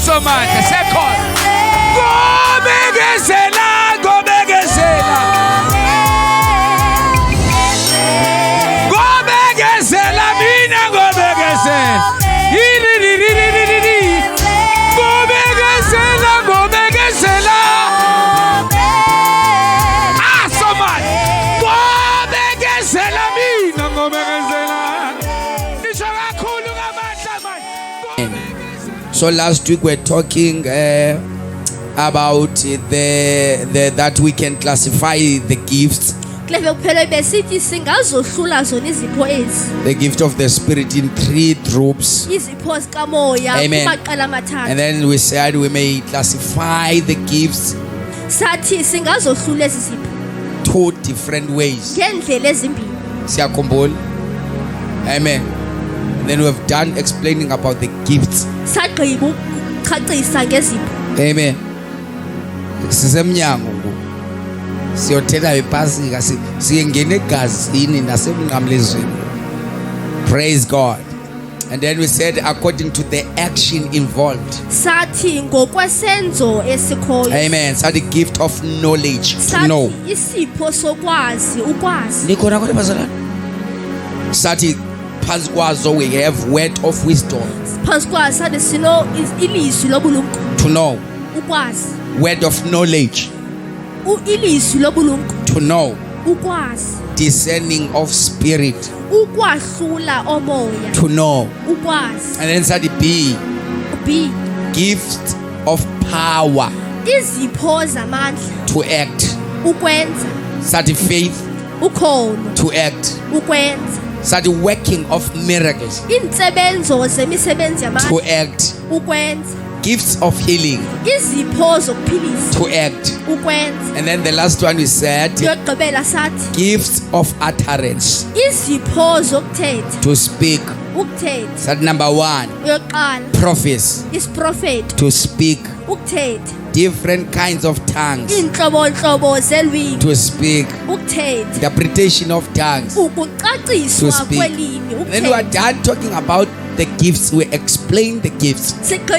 somandla sekhona. Ngobegezela, ngobegezela. Ngobegezela mina ngobegezela. Ngobegezela, ngobegezela. Ah, somandla. Ngobegezela mina ngobegezela. Nisho kakhulu ngamandla manje. So last week we're talking about that we can classify the gifts, the gift of the Spirit in 3 groups. Amen. And then we said we may classify the gifts 2 different ways. Siyakhumbula? Amen. And then we have done explaining about the gifts. Amen. Sisemnyango ngoku. Siyothetha iPasika siyengena egazini nasemnqamlezweni. Praise God. And then we said according to the action involved. Amen. So the gift of knowledge, to know. Nikhona kodwa bazalwane. Sathi phansi kwazo we have word of wisdom. To know. Word of knowledge. To know. Discerning of spirit. To know. And then said B. Gift of power. To act. Said faith. To act. Said working of miracles. To act. Gifts of healing. To act. And then the last one we said gifts of utterance. To speak. Said number 1 prophecy. To speak. Different kinds of tongues. To speak. Interpretation of tongues. To speak. Then we are done talking about the gifts. We explain the gifts. Amen.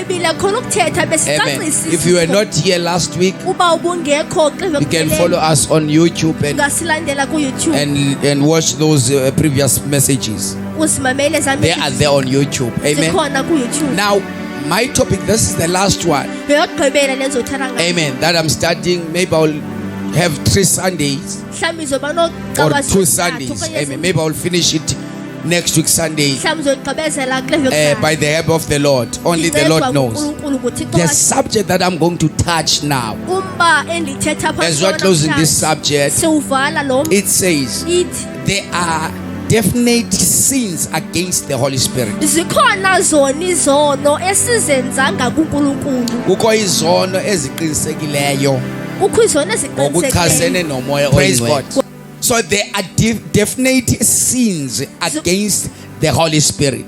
If you were not here last week, you can follow us on YouTube and watch those previous messages. They are there on YouTube. Amen. Now, my topic, this is the last one. Amen. That I'm starting. Maybe I'll have 3 Sundays or 2 Sundays. Amen. Maybe I'll finish it next week Sunday by the help of the Lord. Only the Lord knows. The subject that I'm going to touch now, as we're closing this subject, it says there are definite sins against the Holy Spirit. Kukho izono eziqinisekileyo ngokuchasene nomoya. Praise God. So there are definite sins against the Holy Spirit.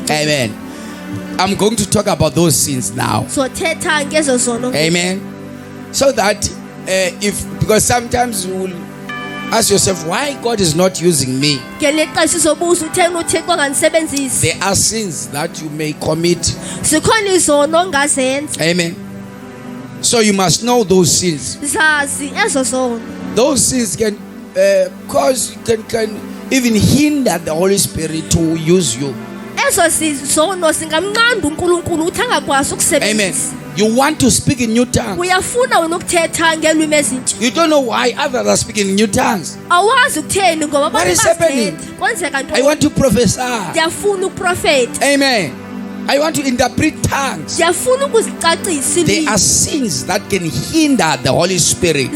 Amen. I'm going to talk about those sins now. Amen. So that because sometimes you will ask yourself, why God is not using me? There are sins that you may commit. Amen. So you must know those sins. Those sins can cause, can even hinder the Holy Spirit to use you. Amen. You want to speak in new tongues. You don't know why others are speaking in new tongues. What is happening? I want to prophesy. Amen. I want to interpret tongues. There are sins that can hinder the Holy Spirit.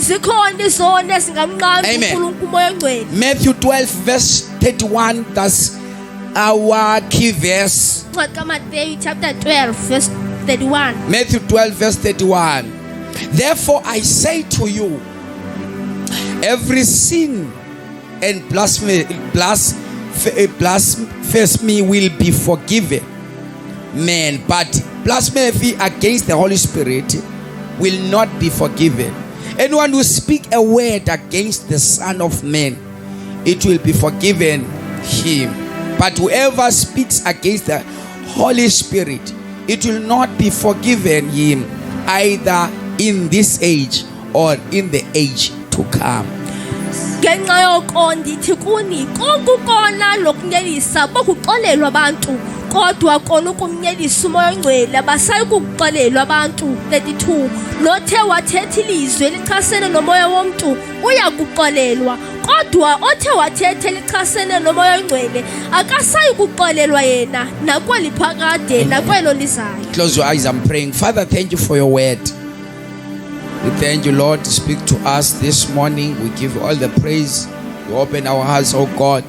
Amen. Matthew 12 verse 31, that's our key verse. Matthew chapter 12 verse 31. Matthew 12 verse 31. Therefore I say to you, every sin and blasphemy will be forgiven men, but blasphemy against the Holy Spirit will not be forgiven. Anyone who speak a word against the Son of Man, it will be forgiven him. But whoever speaks against the Holy Spirit, it will not be forgiven him either in this age or in the age to come. ngenxa yoko ndithi kuni kokukona lokunyelisa bokuxolelwa abantu kodwa kona ukumnyelisa umoya ongcwele abasayi kuxolelwa abantu. 32 nothe wathetha ilizwi elichasene nomoya womntu uyakuxolelwa kodwa othe wathetha elichasene nomoya ongcwele akasayi kuxolelwa yena nakweli phakade nakwelo lizayo. Close your eyes, I'm praying. Father, thank you for your word. We thank you, Lord, to speak to us this morning. We give you all the praise. We open our hearts, oh God.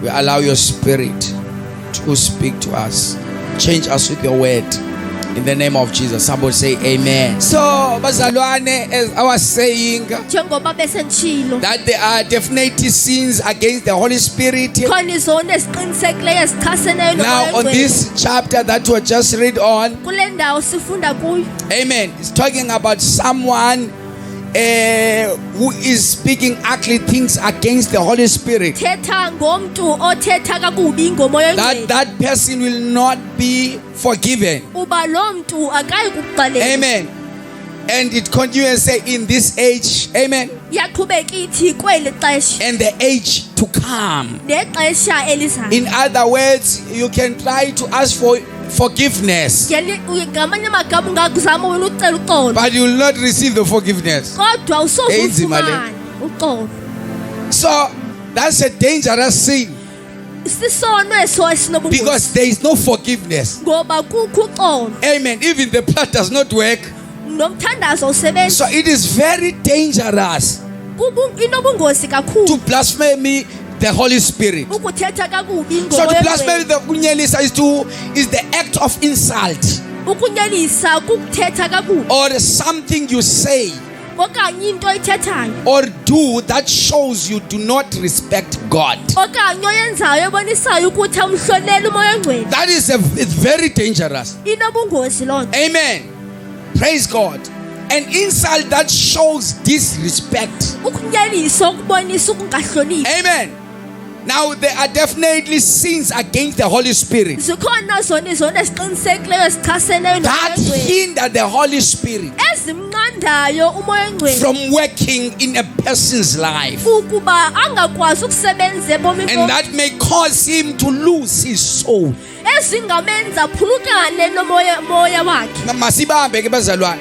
We allow your spirit to speak to us. Change us with your word. In the name of Jesus. Somebody say amen. So, bazalwane, as I was saying, njengoba besentshilo that there are definitely sins against the Holy Spirit. khona izona eziqinisekileyo ezichaseneyo Now, nomoya on ongcwele. this chapter that we just read on, kule ndawo sifunda kuyo amen, it's talking about someone who is speaking ugly things against the Holy Spirit. thetha ngomntu othetha kakubi ngomoya ongcwele That person will not be forgiven. uba lo mntu akayi kukuxolela. Amen. And it continues and say, in this age, amen, yaqhubeka ithi kweli xesha and the age to come. nexesha elizayo. In other words, you can try to ask for forgiveness, ngamanye amagama ungazama wena ucela uxolo but you will not receive the forgiveness. kodwa Enzima le. usozufumana uxolo. So that's a dangerous sin sisono eso esinobungozi because there is no forgiveness. ngoba kukho uxolo Amen. Even the blood does not work. nomthandazo usebenza. So it is very dangerous inobungozi to kakhulu blaspheme the Holy Spirit. ukuthetha kakubi So to ngomoya blaspheme ongcwele. the kunyelisa is the act of insult ukunyelisa kukuthetha kakubi or something you say okanye into oyithethayo or do that shows you do not respect God. okanye oyenzayo ebonisayo ukuthi awumhloneli umoya ongcwele. That is it's very dangerous. inobungozi loo nto. Amen. Praise God. An insult that shows disrespect. ukunyelisa okubonisa ukungahloniphi. Amen. Now there are definitely sins against the Holy Spirit zikhona zona izona eziqinisekileyo ezichaseneyo that nomoya ongcwele hinder the Holy Spirit ezimnqandayo umoya ongcwele from working in a person's life, ukuba angakwazi ukusebenza ebomini and that may cause him to lose his soul. ezingamenza phulukane moya wakhe. Masibambe ke bazalwane.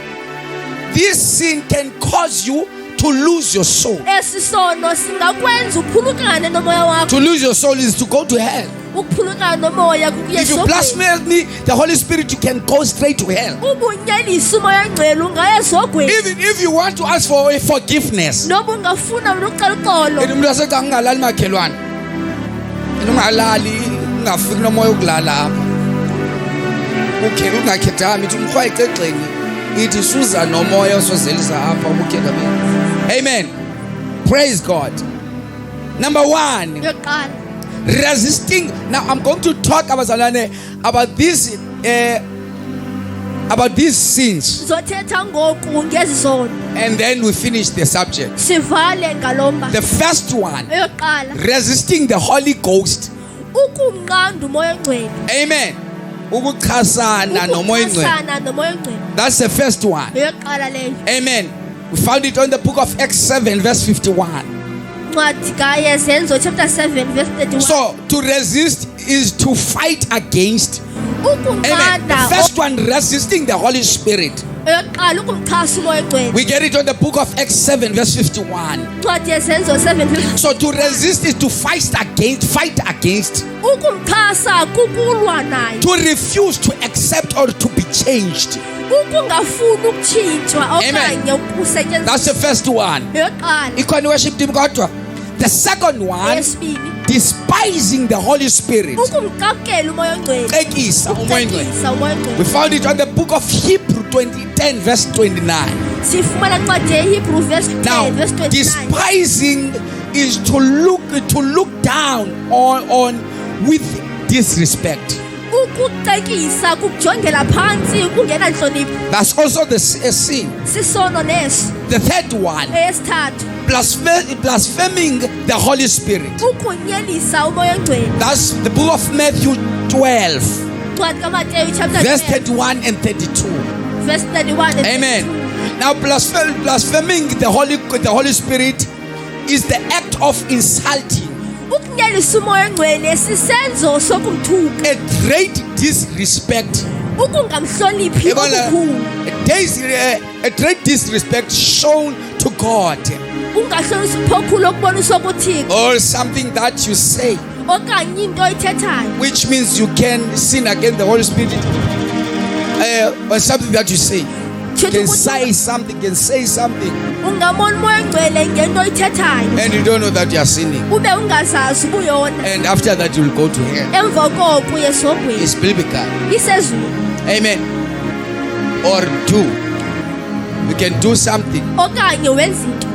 This sin can cause you to lose your soul. esi sono singakwenza uphulukane nomoya wakho. To lose your soul is to go to hell. ukuphulukana nomoya kukuya If you esogqweni. blaspheme me, the Holy Spirit, you can go straight to hell. ubunyelisa umoya ongcwele ungaya esogqweni. Even if you want to ask for a forgiveness, noba ungafuna wena ucela uxolo umuntu waseca ngingalali makhelwane. Ungalali, ungafiki nomoya ukulala apha. Okay, ungakhethami uthi umkhwa icexeni. Ithi suza nomoya osozelisa apha ubukhetha beni. Amen. Praise God. Number 1, yokuqala resisting. Now I'm going to talk about these sins, zothetha ngoku ngezi zono and then we finish the subject. sivale ngalomba. The first one, eyokuqala resisting the Holy Ghost. ukumnqanda umoya ongcwele. Amen. Ukuchasana nomoya ongcwele. ukuchasana nomoya ongcwele That's the first one. eyokuqala leyo. Amen. We found it on the book of Acts 7 verse 51. ncwadi kaYezenzo chapter 7 verse 31. So to resist is to fight against. Amen. ukunqanda The first one, resisting the Holy Spirit. eyokuqala ukumchasa umoya ongcwele. We get it on the book of Acts 7 verse 51. ncwadi yezenzo 7:51. So to resist is to fight against, ukumchasa kukulwa naye. to refuse to accept or to be changed. ukungafuni ukutshintshwa okanye ukusetyenziswa. That's the first one. eyokuqala. Ikhona worship team kodwa. The second one, eyesibini despising the Holy Spirit. ukumqabukela umoya ongcwele. Cekisa umoya ongcwele. ukucekisa umoya ongcwele. We found it on the book of Hebrew 10 verse 29. sifumana ncwadi yeHebrew verse 10 Now, verse 29. despising is to look down on with disrespect. ukucekisa kukujongela phantsi kungena ntlonipho. That's also a sin. sisono neso. The third one, eyesithathu blaspheming the Holy Spirit. ukunyelisa umoya ongcwele. That's the book of Matthew 12 verse 31 and 32. Verse 31 and Amen. Now blaspheming the Holy Spirit is the act of insulting, a great disrespect. A great disrespect shown to God, or something that you say, which means you can sin against the Holy Spirit, or something that you say. Can say something, and you don't know that you are sinning, and after that you will go to hell. It's biblical. Amen. Or you can do something.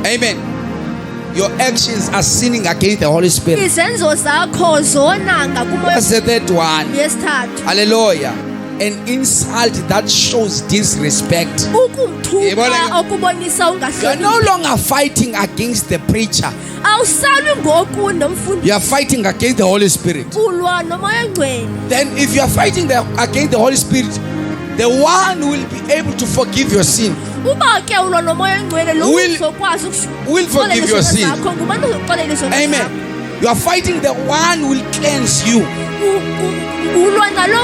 Amen. Your actions are sinning against the Holy Spirit. That's the third one. Hallelujah. An insult that shows disrespect. You are no longer fighting against the preacher. You are fighting against the Holy Spirit. Then if you are fighting against the Holy Spirit, the one who will be able to forgive your sin will forgive your sin. Amen. You are fighting the one who will cleanse you.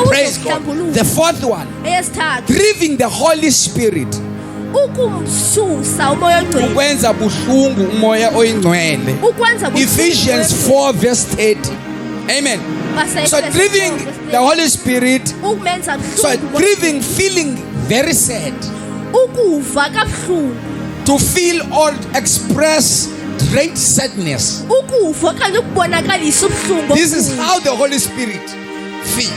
Praise God. The fourth one, grieving the Holy Spirit. Ephesians 4 verse 30. Amen. So grieving the Holy Spirit, so grieving, feeling very sad, to feel or express great sadness. This is how the Holy Spirit feels.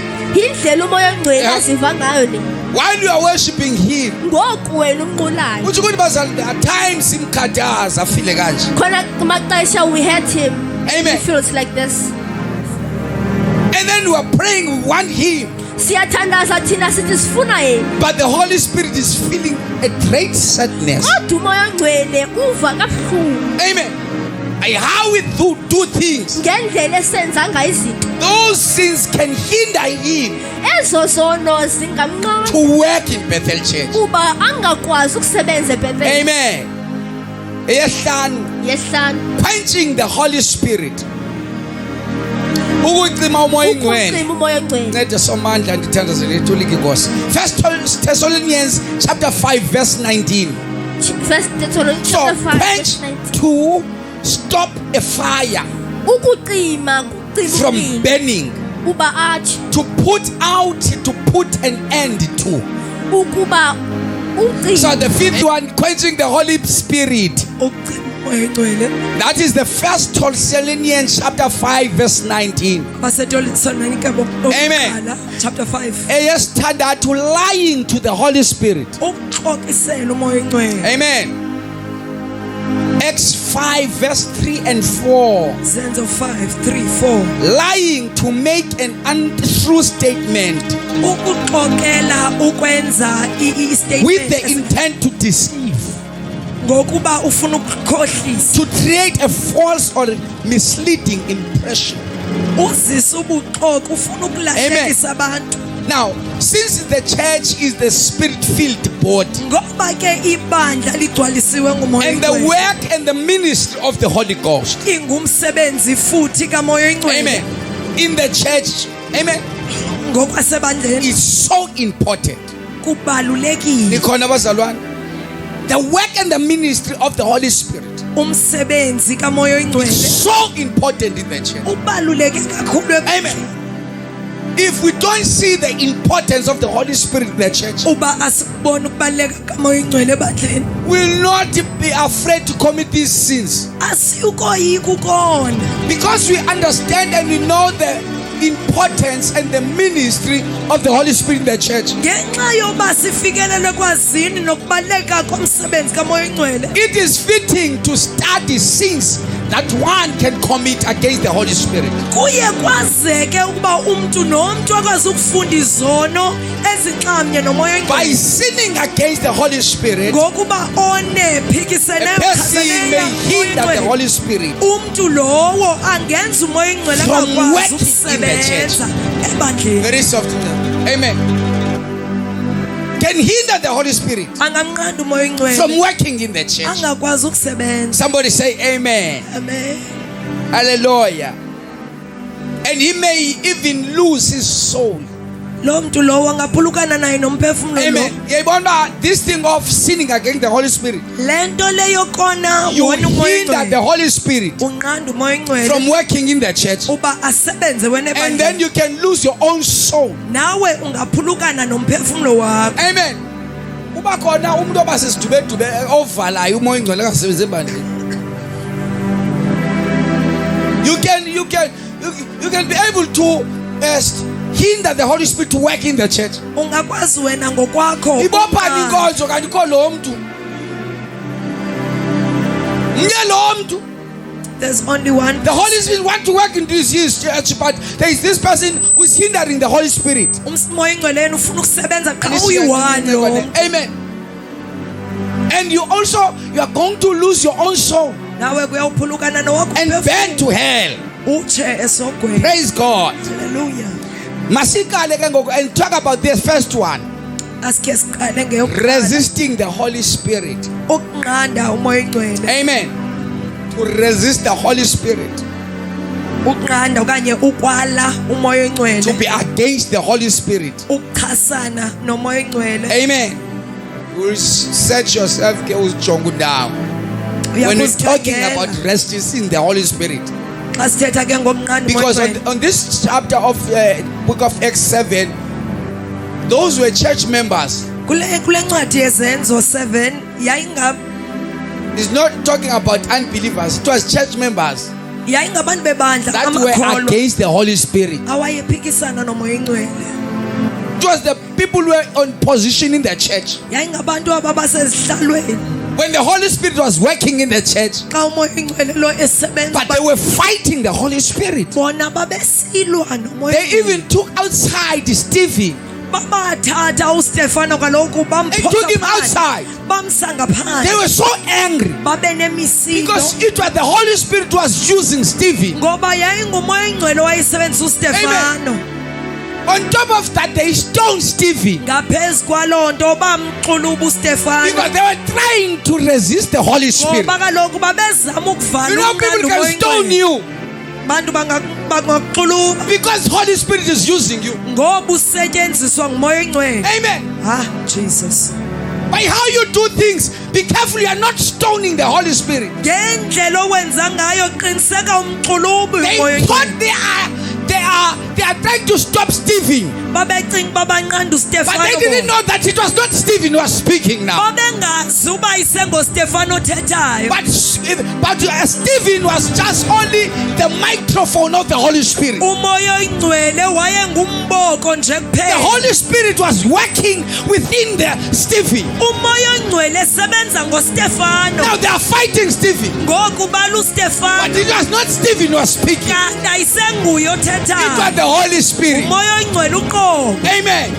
While you are worshiping Him, at times we had Him. Amen. He feels like this. And then we are praying, we want Him. But the Holy Spirit is feeling a great sadness. Amen. And how we do things, those things can hinder Him to work in Bethel Church. Amen. Quenching the Holy Spirit. First Thessalonians chapter 5 verse 19. So quench to stop a fire from burning, to put an end to. So the fifth one, quenching the Holy Spirit. That is the First Thessalonians chapter 5 verse 19. Amen. Chapter 5. To lying to the Holy Spirit. Amen. Acts 5 verse 3 and 4. 5, 3, 4. Lying to make an untrue statement with the intent to deceive, to create a false or misleading impression. Amen. Now, since the church is the spirit-filled body, and the work and the ministry of the Holy Ghost, amen, in the church, amen, is so important. The work and the ministry of the Holy Spirit is so important in the church. Amen. If we don't see the importance of the Holy Spirit in the church, we will not be afraid to commit these sins. Because we understand and we know the importance and the ministry of the Holy Spirit in the church. It is fitting to study sins that one can commit against the Holy Spirit. By sinning against the Holy Spirit, a person may hinder the Holy Spirit from working in the church. Very soft. Amen. Can hinder the Holy Spirit angamnqanda umoya oyingcwele from working in the church. angakwazi ukusebenza. Somebody say amen. Amen. Hallelujah. And he may even lose his soul. Lo muntu lowo angaphulukana naye nomphefumulo lo. Amen. Yayibona this thing of sinning against the Holy Spirit. Lento leyo khona You wona umoya hinder oyingcwele the Holy Spirit unqanda umoya oyingcwele from working in the church. uba asebenze wena And then ebandleni. you can lose your own soul. Nawe ungaphulukana nomphefumulo wakho. Amen. Uba khona umuntu obasesidubedube ovalayo umoya ingcwele kasebenze ebandleni. You can be able to hinder the Holy Spirit to work in the church. Ungakwazi wena ngokwakho. Ibopha inkonzo kanti kho lo muntu. Mnye lo muntu. There's only one. The Holy Spirit wants to work into his church, but there is this person who is hindering the Holy Spirit. Umoya oyingcwele yena ufuna ukusebenza qha uyi-one lo. Amen. And you are going to lose your own soul Nawe kuyawuphulukana nowakho and burn to hell. utshe esogweni. Praise God. Hallelujah. Masikale ke ngoku and talk about the first one. Asike siqale ngeyokuqala. Resisting the Holy Spirit. Ukunqanda umoya oyingcwele. Amen. To resist the Holy Spirit. Ukunqanda okanye ukwala umoya To oyingcwele. be against the Holy Spirit. Ukuchasana nomoya oyingcwele. Amen. You will set yourself down when we're talking about resisting the Holy Spirit. Xa sithetha ke ngomnqanda umoya Because oyingcwele. on this chapter of book of Acts 7, those were church members. Kule ncwadi yezenzo 7 It's not talking about unbelievers. It was church members yayingabantu bebandla that were amakholwa against the Holy Spirit. awayephikisana nomoya oyingcwele. It was the people who were on position in the church. Yayingabantu ababasezihlalweni When the Holy Spirit was working in the church, xa umoya oyingcwele lo esebenza. but they were fighting the Holy Spirit. Bona babesilwa nomoya They oyingcwele. even took outside Stephen. Babathatha uStefano kaloku They took him outside. bamsa They ngaphandle. were so angry Babe nemisilo because it was the Holy Spirit was using Stephen. ngoba yayingumoya oyingcwele wayesebenzisa uStefano. On top of that, they stoned Stephen Ngaphezu kwaloo nto bamxuluba uStefano. because they were trying to resist the Holy Spirit. Ngoba kaloku babezama ukuvala You know, people umnqanda can umoya stone oyingcwele. you Bantu bangakuxuluba because Holy Spirit is using you. ngoba usetyenziswa ngumoya oyingcwele. Amen. Jesus. By how you do things, be careful you are not stoning the Holy Spirit. Ngendlela owenza ngayo qiniseka umxulubi They umoya thought oyingcwele. they are trying to stop Stephen, Babecinga babanqanda but uStefano. they didn't know that it was not Stephen who was speaking now. Babengazi uba isengoStefano othethayo. But Stephen was just only the microphone of the Holy Spirit. Umoya oyingcwele wayengumboko nje The kuphela. Holy Spirit was working within the Stephen. Umoya oyingcwele esebenza ngoStefano. Now they are fighting Stephen, Ngoku bala but uStefano. it was not Stephen who was speaking. Kanti ayisenguye It was othethayo. the Holy Spirit. Umoya oyingcwele uqobo. Amen.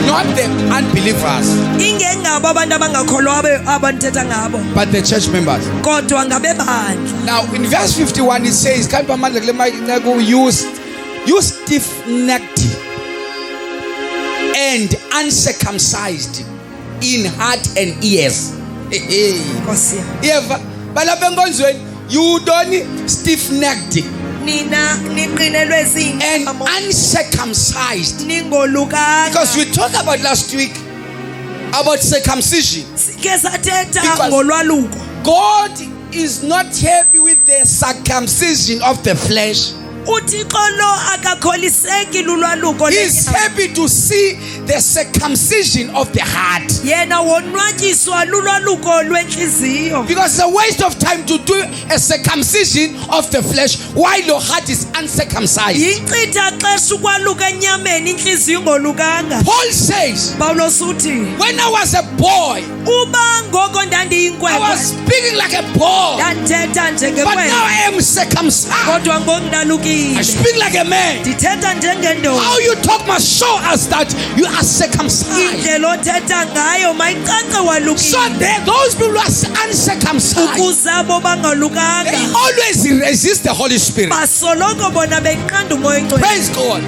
Not the unbelievers, Ingengabo abantu abangakholwa abanthetha ngabo. but the church members. Kodwa ngabebandla. Now in verse 51 it says, you stiff-necked and uncircumcised in heart and ears. Nkosi yami. Eva, balapha enkonzweni, you don't stiff-necked Nina niqinelwe and zinqamo. uncircumcised. Ningolukanga. Because we talked about last week about circumcision. Sike sathetha Because- ngolwaluko. God is not happy with the circumcision of the flesh. uThixo lo akakholiseki lulwaluko He's lenyama. happy to see the circumcision of the heart. Yena wonwatyiswa lulwaluko lwenhliziyo. Because it's a waste of time to do a circumcision of the flesh while your heart is uncircumcised. Yinkcitha xesha ukwaluka enyameni inhliziyo ingolukanga. Paul says, Pawulos uthi when I was a boy, uba ngoko I was ndandiyinkwenkwe speaking like a boy, ndandithetha but now njengenkwenkwe I am circumcised. kodwa ngoku I ndalukile speak like a man. ndithetha njengendoda. How you talk must show us that you are circumcised. Indlela othetha ngayo mayicace So walukile. there, those people who are uncircumcised, Ukuze abo bangalukanga they always resist the Holy Spirit. basoloko bona benqanda umoya oyingcwele. Praise God.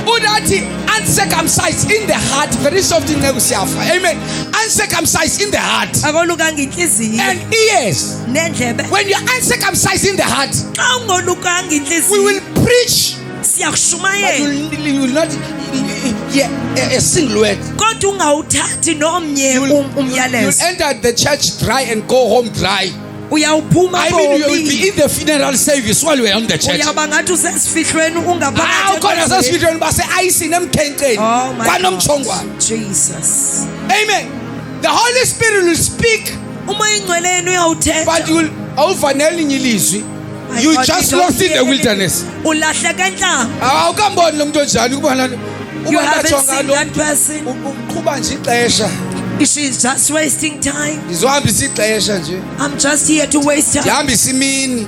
Unathi uncircumcised in the heart. Very soft in siyafa. Amen. Uncircumcised in the heart. Akolukanga inhliziyo And ears. nendlebe. When you're uncircumcised in the heart, Xa ungolukanga we inhliziyo will preach, but siyakushumayela you will not hear a single word. kodwa ungawuthathi nomnye You'll umyalezo. enter the church dry and go home dry. Uyawuphuma I mean, you will bomi. be in the funeral service while we're on the church. Uyaba ngathi usesifihlweni ungaphakathi Khona ekwazini. sasifitweni base ayisini emkhenkceni Oh my kwanomchongwana. God. Jesus. Amen. The Holy Spirit will speak, Umoya ingcwele yenu uyawuthetha. but you will awufanele linye ilizwi. My You God, just you don't lost in the hear wilderness. Ulahleka enhlanga. Awukamboni lo muntu onjani kuba lana. You Uba haven't bathonga seen lo that person. uqhuba nje ixesha. She's just wasting time. Ngizohambisa ixesha nje. I'm just here to waste time. Ngihambisa imini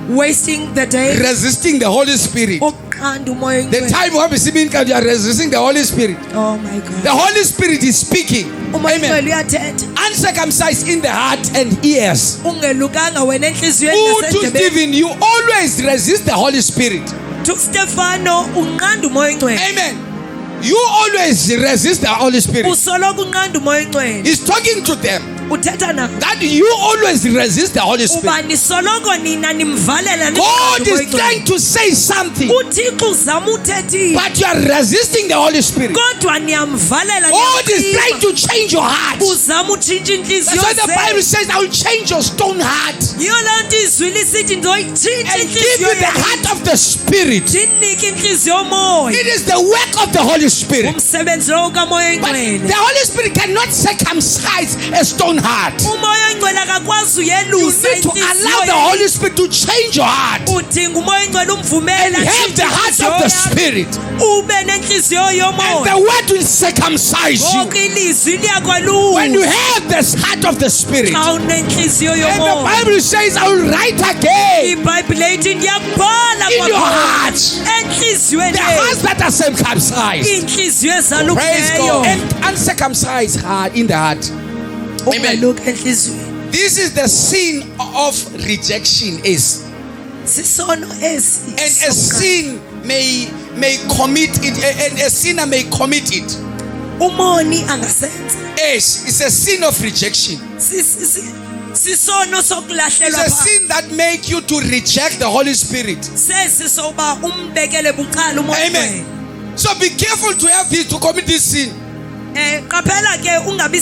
Wasting the day. resisting the Holy Spirit. Uqanda umoya The ingcwele. time uhambisa imini kanti you are resisting the Holy Spirit. Oh my God. The Holy Spirit is speaking. Umoya Amen. ingcwele uyathetha. Uncircumcised in the heart and ears. Ungelukanga wena enhliziyweni To nasendlebeni. Stephen, you always resist the Holy Spirit. To Stefano unqanda umoya ingcwele. Amen. You always resist the Holy Spirit. Usoloko unqanda umoya ingcwele. He's talking to them Uthetha na. that you always resist the Holy Spirit. Uba nisoloko nina nimvalela God is trying to say something, uThixo uzama uthethile. but you are resisting the Holy Spirit. Kodwa niyamvalela. God is niyamkhipha. trying to change your heart. Uzama utshintsha That's inhliziyo why the Bible zenu. says, I will change your stone heart Yiyo lanto izwi lisithi ngizoyitshintsha and give inhliziyo you the yakho. heart of the Spirit. Ndinike inhliziyo yomoya. It is the work of the Holy Spirit. Umsebenzi lowo kamoya But ingcwele. the Holy Spirit cannot circumcise a stone heart. Umoya ingcwele akakwazi You uyelusa need to allow the inhliziyo. Holy Spirit to change your heart. Udinga umoya ingcwele umvumela Have the heart of the Spirit. ube nenhliziyo And the yomoya. word will circumcise you. Konke ilizwi When you liyakwalusa. have the heart of the Spirit. Xa unenhliziyo And the yomoya. Bible says, I will write again iBhayibhile lithi ndiyakubhala in your kwakhona heart enhliziyweni the hearts that are circumcised. inhliziyo Praise ezalukileyo God. And uncircumcised heart in the heart. Amen. ungeluka enhliziyweni. This is the sin of rejection is. Sisono esi And a sin may commit it, and a sinner may commit it. umoni angasenza. It's a sin of rejection. Sisono It's sokulahlehlwa a phansi. sin that make you to reject the Holy Spirit. Sesisoba umbekele buqala umoya. Amen. So be careful to have this, to commit this sin. Qaphela ke ungabi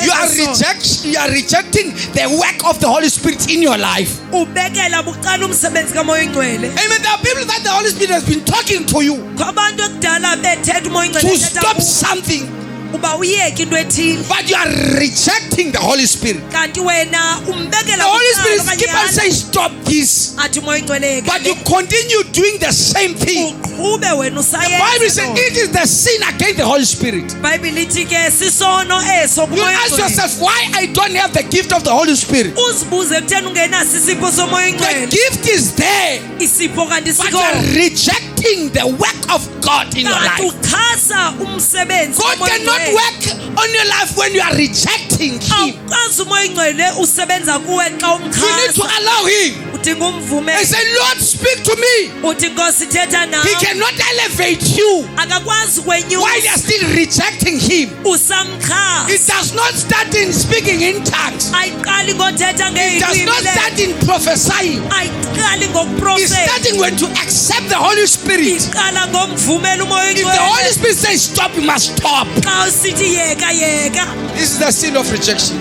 You are rejecting the work of the Holy Spirit in your life. ubekela buqala umsebenzi kamoya ingcwele. Amen. There are people that the Holy Spirit has been talking to you Kwabantu ekudala bethetha umoya to ingcwele stop something, uba uyeke into ethile. but you are rejecting the Holy Spirit. Kanti wena umbekela The Holy buqala Spirit keep on saying, stop this, athi umoya ingcwele but you continue doing the same thing. uqhube wena The Bible says usayenza. it is the sin against the Holy Spirit. iBhayibhile lithi ke sisono eso You kumoya ask ingcwele. yourself, why I don't have the gift of the Holy Spirit? Uzibuze ekutheni ungenaso isipho somoya The ingcwele. gift is there, Isipho kanti but you are sikho. rejecting the work of God in your Kanti life. ukhasa umsebenzi God kamoya cannot ingcwele. work on your life when you are rejecting Him. Awukwazi umoya ingcwele usebenza kuwe xa You need to umkhasa. allow Him. Udinga I umvumela. say, Lord, speak to me. Uthi Nkosi thetha He nawe. cannot elevate you Akakwazi while you kwenyusa. are still rejecting Him. Usamkhasa. It does not start in speaking in tongues. Ayiqali ngothetha It does not ngezwi. start in prophesying. Ayiqali It's ngokuprofesa. starting when to accept the Holy Spirit. Iqala ngomvumela umoya If the Holy ingcwele. Spirit says stop, you must stop. Xa usithi yeka yeka. This is the sin of rejection.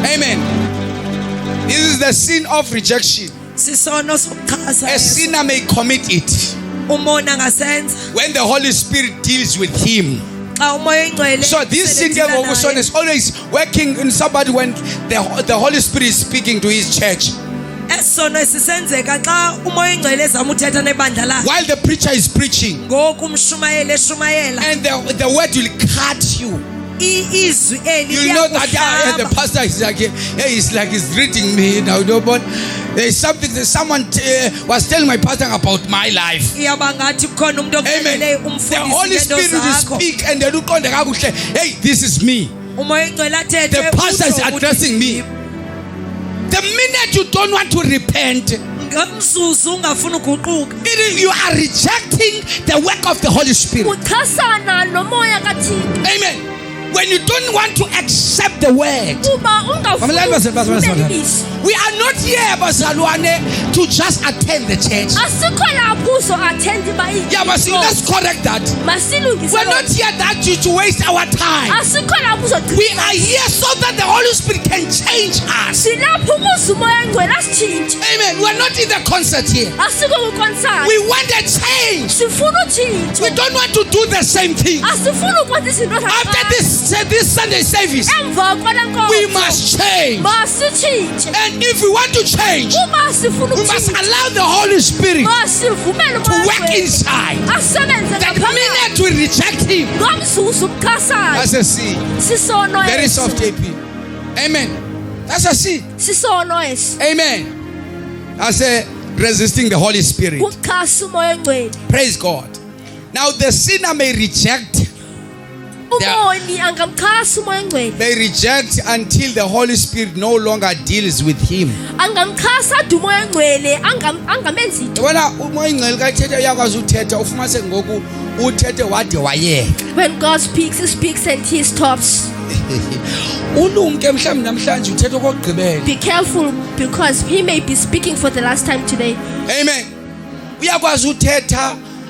Amen. This is the sin of rejection. Sisono sokukhasa. A sinner may commit it Umona ngasenza. when the Holy Spirit deals with him. Xa umoya ingcwele. So this sin is always working in somebody when the Holy Spirit is speaking to his church. Esono sisenzeka xa umoya ingcwele ezama uthetha nebandla lakhe. While the preacher is preaching, Ngoku umshumayeli eshumayela. and the word will cut you. Izwi eli You know that the liyakuhlaba. pastor is like, hey, it's like he's reading me now. No, but there's something that someone was telling my pastor about my life. Iyaba ngathi kukhona umuntu Amen. okumele The Holy umfundisi ngento Spirit will zakho. speak and then look on the kakuhle. Hey, this is me. Umoya ingcwele athethe. The pastor is utsho ukuthi addressing me. The minute you don't want to repent, ngamzuzu ungafuna uguquka. You are rejecting the work of the Holy Spirit. Uchasana nomoya kaThixo. Amen. When you don't want to accept the word. We are not here, bazalwane, to just attend the church. Yeah, but let's correct that. We're not here that to waste our time. We are here so that the Holy Spirit can change us. Amen. We're not in the concert here. We want a change. We don't want to do the same thing. After this Sunday service, we must change. And if we want to change, we must allow the Holy Spirit to work inside. The minute we reject Him, that's a seed. Very soft AP. Amen. That's a seed. Amen. That's a resisting the Holy Spirit. Praise God. Now the sinner may reject. They reject until the Holy Spirit no longer deals with him. When God speaks, He speaks and He stops. Be careful because He may be speaking for the last time today. Amen.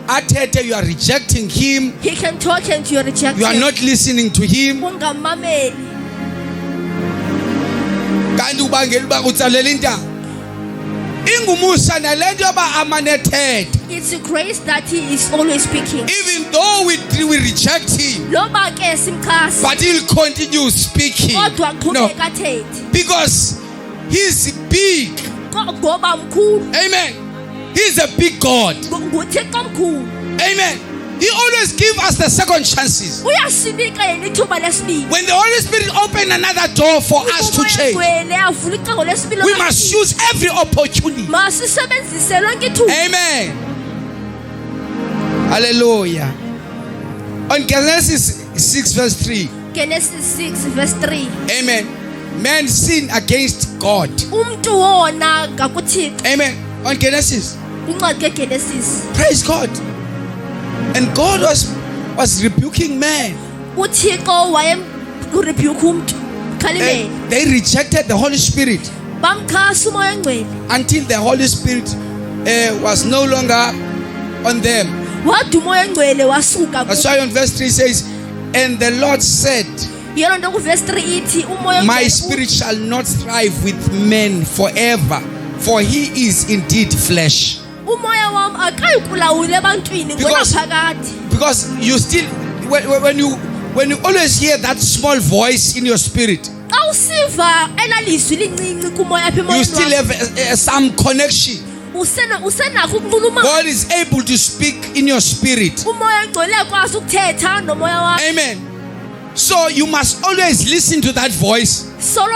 You are rejecting Him. He can talk and you are rejecting. You are not listening to Him. It's a grace that He is always speaking. Even though we reject Him, but He'll continue speaking. No. Because He's big. Amen. He's a big God. Amen. He always gives us the second chances. When the Holy Spirit opens another door for us to change, we must use every opportunity. Amen. Hallelujah. On Genesis 6 verse 3. Genesis 6 verse 3. Amen. Man sinned against God. Amen. On Genesis. Praise God. And God was rebuking man. And they rejected the Holy Spirit until the Holy Spirit was no longer on them. That's why on verse 3 says, and the Lord said, my spirit shall not strive with men forever, for he is indeed flesh. Because you still, when you always hear that small voice in your spirit, you still have some connection. God is able to speak in your spirit. Amen. So you must always listen to that voice, or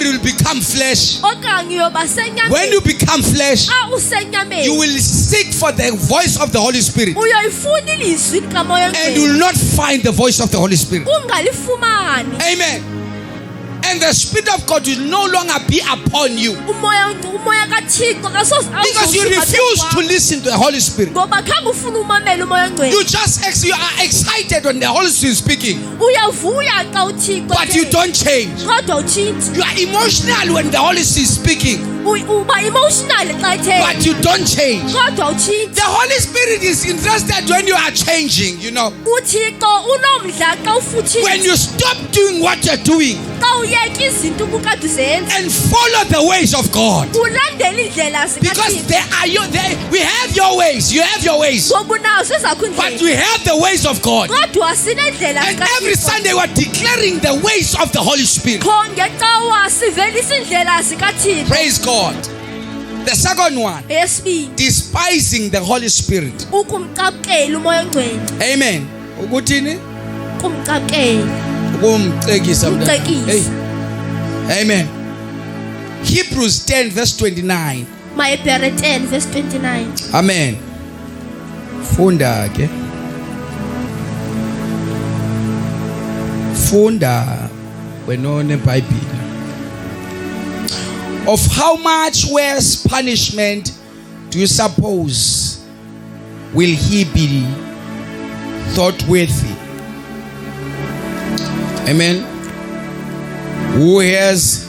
you'll become flesh. When you become flesh, you will seek for the voice of the Holy Spirit, and you will not find the voice of the Holy Spirit. Amen. And the Spirit of God will no longer be upon you, because you refuse to listen to the Holy Spirit. You are excited when the Holy Spirit is speaking, but you don't change. You are emotional when the Holy Spirit is speaking, but you don't change. The Holy Spirit is interested when you are changing, you know. When you stop doing what you're doing and follow the ways of God. Because we have your ways, you have your ways, but we have the ways of God. And every Sunday we're declaring the ways of the Holy Spirit. Praise God. The second one, despising the Holy Spirit. Amen. Amen. Hebrews 10 verse 29. 10 verse 29. Amen. Funda ke. Funda wenone Bible. Of how much worse punishment do you suppose will he be thought worthy? Amen. Who has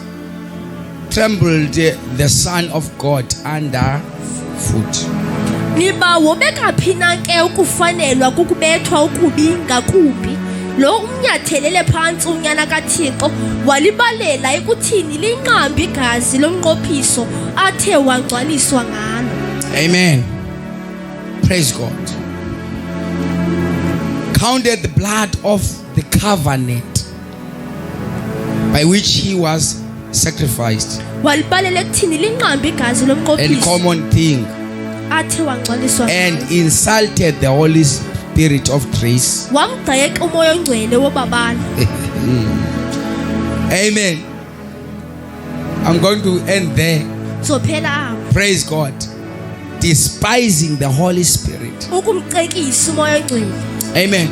trembled the Son of God under foot? Niba wobeka phina ke ukufanelwa kukubethwa ukubi ngakubi lo umnyathelele phansi unyana kaThixo walibalela ekuthini linqambi igazi lomnqophiso athe wangcwaliswa ngalo. Amen. Praise God. Counted the blood of the covenant by which he was sacrificed. Walibalela ekuthini linqambi igazi And lomnqophiso common thing. athe wangcwaliswa And ngalo. insulted the Holy Spirit of grace. Wamgxeka umoya ongcwele wobabalo. Amen. I'm going to end there. Zophela apho. Praise God. Despising the Holy Spirit. Ukumxekisa umoya ongcwele. Amen.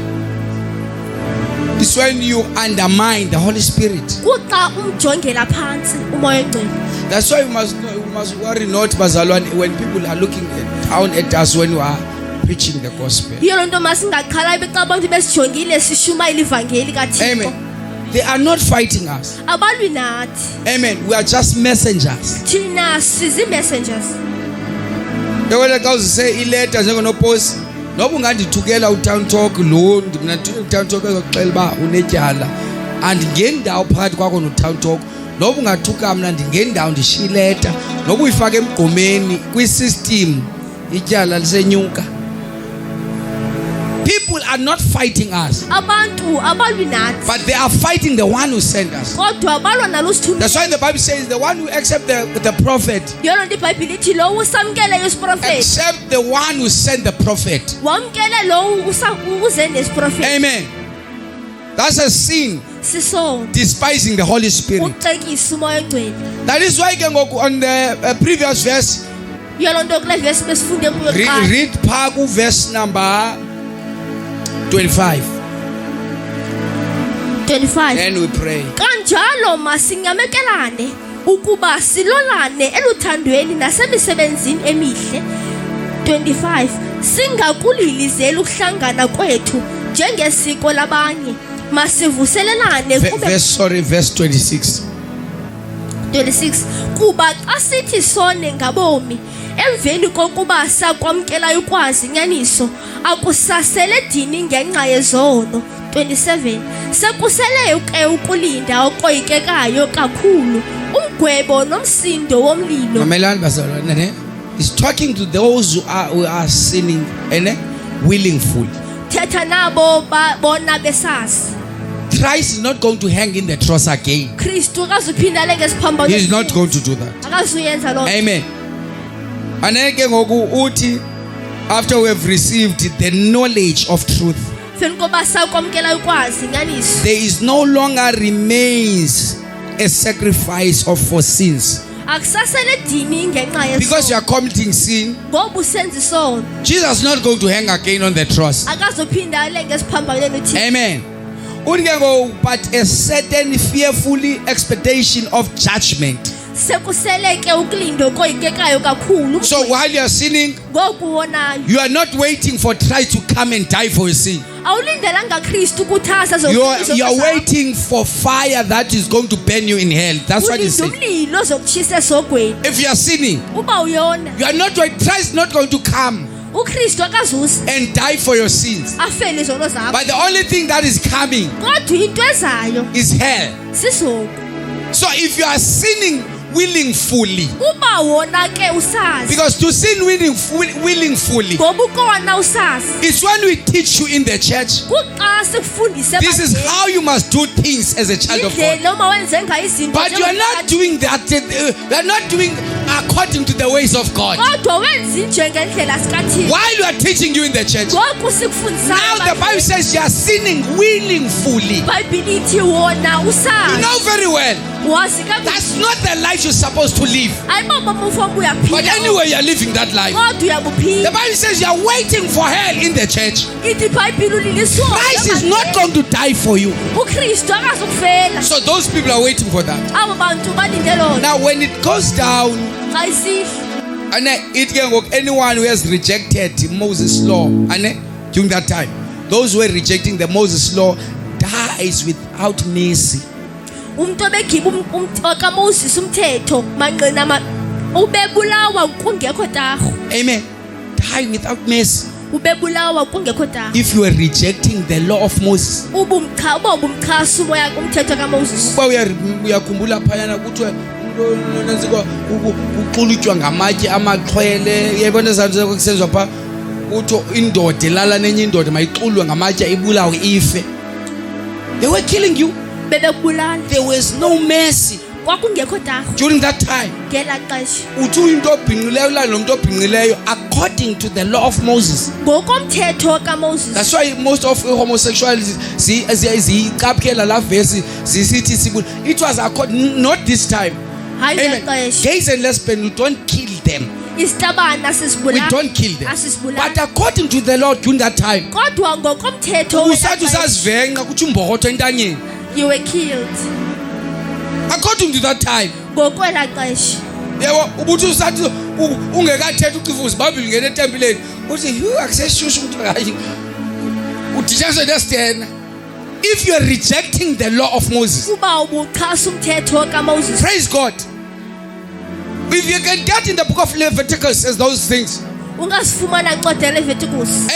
It's when you undermine the Holy Spirit. Kuxa umjongela phansi umoya ongcwele. That's why you must worry not, bazalwane, when people are looking down at us when we are preaching the gospel. Yiyo lonto masingakhala bexa abantu besijongile sishumayela ivangeli kaThixo. Amen. They are not fighting us. Abalwi nathi. Amen. We are just messengers. Thina sizi messengers. Yabona xa uzise ileta njengonoposi noba ungandithukela uTown Talk lo mina uTown Talk ezoxela ba unetyala andingendawo phakathi kwakho noTown Talk noba ungathuka mna ndingendawo ndishileta noba uyifaka emgqomeni kwisystem ityala lisenyuka. People are not fighting us, Abantu abalwi nathi. but they are fighting the one who sent us. Kodwa balwa nalo sithumile. That's why the Bible says the one who accepts the prophet Yiyo lonto iBhayibhile ithi lo usamkele Yesu prophet. accept the one who sent the prophet. Wamkele lo uze nesi prophet. Amen. That's a sin, Siso. despising the Holy Spirit. Uxekisa umoya ongcwele. That is why on the previous verse, Yiyo lonto kule verse besifunde kuyo kuqala. read Phaku verse number 25. 25. Then we pray. Kanjalo masinyamekelane ukuba silolane eluthandweni nasemisebenzini emihle. 25. Singakulilizeli ukuhlangana kwethu njengesiko labanye. Masivuselelane kube Verse 26. 26. Kuba xa sithi sone ngabomi emveni kokuba sakwamkela ukwazi inyaniso akusasele dini ngenxa yezono. 27. Sekusele ke ukulinda okoyikekayo kakhulu umgwebo nomsindo womlilo. Mamelani bazalwane ne? He's talking to those who are sinning and willingful. Thetha nabo bona besazi. Christ is not going to hang in the cross again. Kristu akazuphinda leke siphambano. He is not going to do that. Akazuyenza lo. Amen. Aneke ngoku uthi after we have received the knowledge of truth, Feni koba sakwamkela ukwazi inyaniso. there is no longer remains a sacrifice for sins. Akusasele dini ngenxa yesono. Because you are committing sin, Ngoba usenza isono. Jesus is not going to hang again on the cross. Akazuphinda leke siphambanweni uthi. Amen. Uthi ke ngoku, but a certain fearful expectation of judgment. Sekuseleke ukulinda okoyikekayo kakhulu. So while you are sinning, Ngoku wonayo. you are not waiting for Christ to come and die for your sin. Awulindelanga Kristu kuthasa You are waiting for fire that is going to burn you in hell. That's what he's saying. Umlilo zokushisa esogweni. If you are sinning, Uba uyona. you are not waiting. Christ is not going to come uKristu akazusi and die for your sins. afele izono zakho. But the only thing that is coming Kodwa into ezayo is hell. sisoku. So if you are sinning willingly, Uba wona ke usazi. because to sin willingly Ngoba ukona usazi. is when we teach you in the church. Kuxa sikufundise This is how you must do things as a child of God. Indlela uma wenze ngayo izinto. But you are not doing that. You are not doing according to the ways of God. While you are teaching you in the church, now the Bible says you are sinning willingly. You know very well that's not the life you're supposed to live. But anyway, you are living that life. The Bible says you are waiting for hell in the church. Christ is not going to die for you. So those people are waiting for that. Now when it goes down, and it can work, anyone who has rejected Moses' law, and during that time, those who were rejecting the Moses' law dies without mercy. Amen. Die without mercy. If you are rejecting the law of Moses. Uxulutywa ngamatye amaxhwele yabona zanto kusenzwa pha utho indoda elala nenye indoda mayixulwe ngamatye ibulawe ife. They were killing you. There was no mercy during that time. Uthi into obhinqileyo ulala nomuntu obhinqileyo according to the law of Moses. That's why most of homosexuals ziyicaphela la verse zisithi it was according, not this time. Amen. Gays and lesbians, we don't kill them. We don't kill them. But according to the Lord during that time, you were killed. According to that time. If you are rejecting the law of Moses, praise God. If you can get in the book of Leviticus as those things,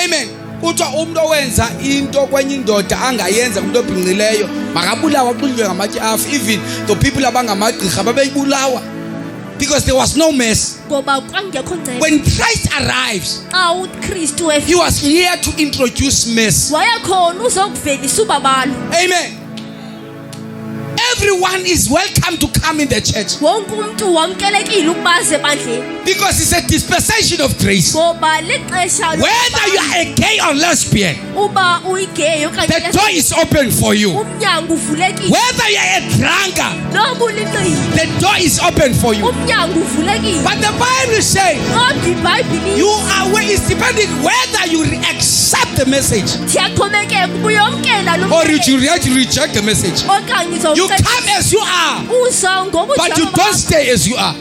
amen. Utwa umuntu owenza into kwenye indoda angayenza umuntu obhinqileyo makabulawa axunywe ngamatye afa. Even the people abangamagqirha babeyibulawa because there was no mercy. When Christ arrives, he was here to introduce mercy. Amen. Everyone is welcome to come in the church because it's a dispensation of grace. Whether you are a gay or lesbian, the door is open for you. Whether you are a drunkard, the door is open for you. But the Bible says you are, it's depending whether you accept the message or you reject the message. You come as you are, but you don't stay as you are.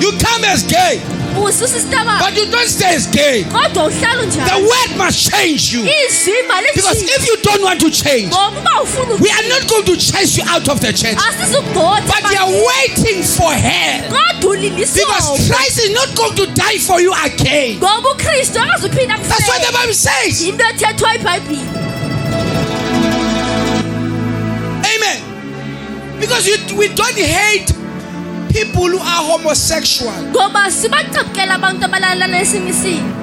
You come as gay, but you don't stay as gay. The word must change you. Because if you don't want to change, we are not going to chase you out of the church, but we are waiting for hell. Because Christ is not going to die for you again. That's what the Bible says. Amen. Because we don't hate people who are homosexual,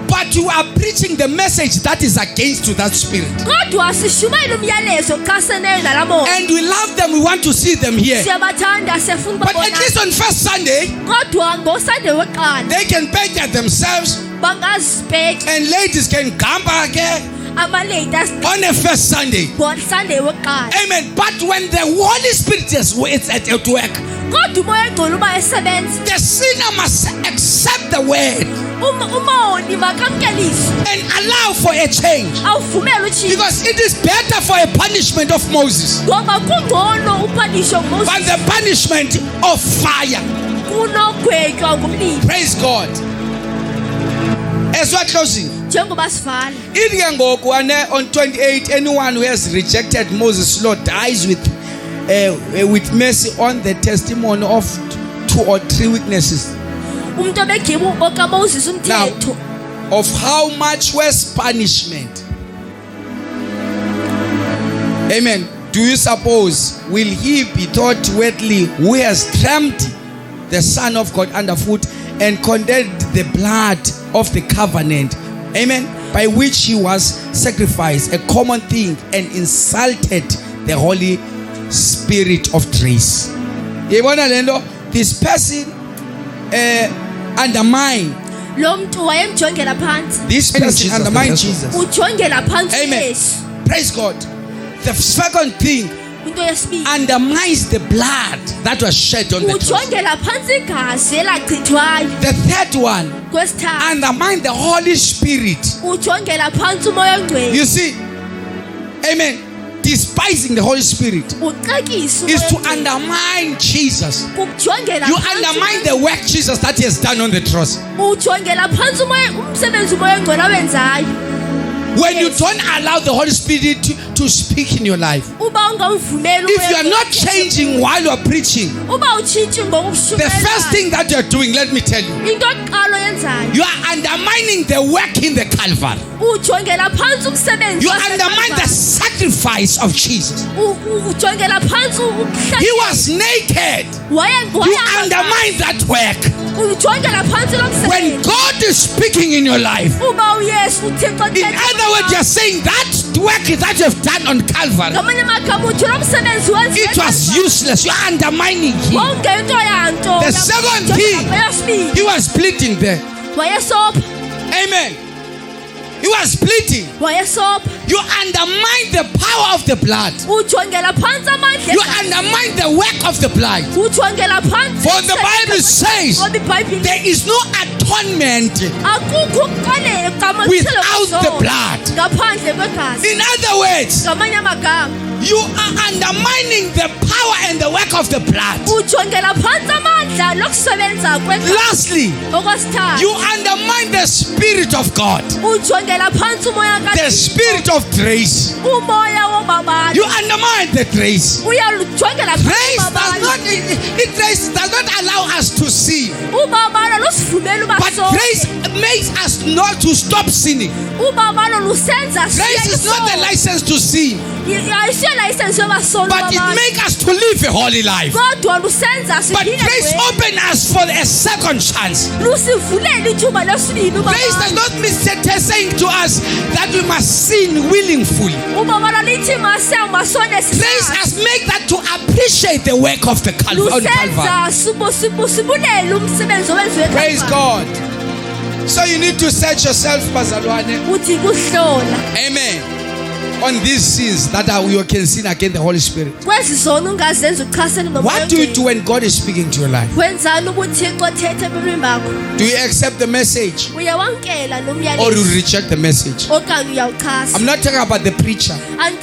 but you are preaching the message that is against to that spirit. And we love them, we want to see them here. But at least on first Sunday, they can picture themselves, and ladies can come back on the first Sunday. Amen. But when the Holy Spirit is at work, the sinner must accept the word and allow for a change. Because it is better for a punishment of Moses than the punishment of fire. Praise God. As we are closing, on 28, anyone who has rejected Moses' law dies with mercy on the testimony of 2 or 3 witnesses. Now, of how much worse punishment, amen, do you suppose will he be thought worthy who has trampled the Son of God underfoot and condemned the blood of the covenant, amen, by which he was sacrificed, a common thing, and insulted the Holy Spirit of grace? This person undermine. This person undermined Jesus. Amen. Praise God. The second thing, undermines the blood that was shed on the cross. The third one, undermine the Holy Spirit. You see, amen. Despising the Holy Spirit is to undermine Jesus. You undermine the work Jesus that he has done on the cross. When you don't allow the Holy Spirit to speak in your life, if you are not changing while you are preaching, the first thing that you are doing, let me tell you, you are undermining the work in the Calvary. You undermine the sacrifice of Jesus. He was naked. You undermine that work. When God is speaking in your life, in other words, you're saying that work that you have done on Calvary, it was useless. You're undermining him. The second thing, he was bleeding there. Amen. He was bleeding. You undermine the power of the blood. You undermine the work of the blood. For the Bible says there is no atonement without the blood. In other words, you are undermining the power and the work of the blood. Lastly, you undermine the Spirit of God, the Spirit of grace. You undermine the grace. Grace does not allow us to sin, but grace makes us not to stop sinning. Grace is not the license to sin, but it makes us to live a holy life. But grace opens us for a second chance. Grace does not mean saying to us that we must sin willingly. Grace has made that to appreciate the work of the Calvary. Praise God. So you need to search yourself, Bazalwane. Amen. On these sins that you can sin against the Holy Spirit. What do you do when God is speaking to your life? Do you accept the message or you reject the message? I'm not talking about the preacher. I'm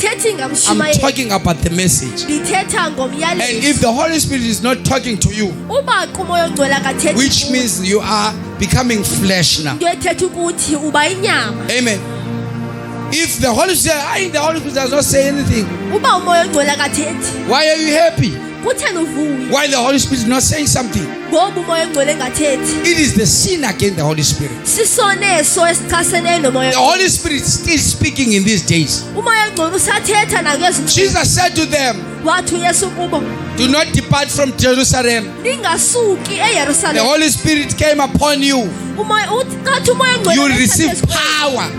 talking about the message. And if the Holy Spirit is not talking to you, which means you are becoming flesh now. Amen. If the Holy Spirit, does not say anything, why are you happy? Why the Holy Spirit is not saying something? It is the sin against the Holy Spirit. The Holy Spirit is still speaking in these days. Jesus said to them, do not depart from Jerusalem. The Holy Spirit came upon you. You will receive power.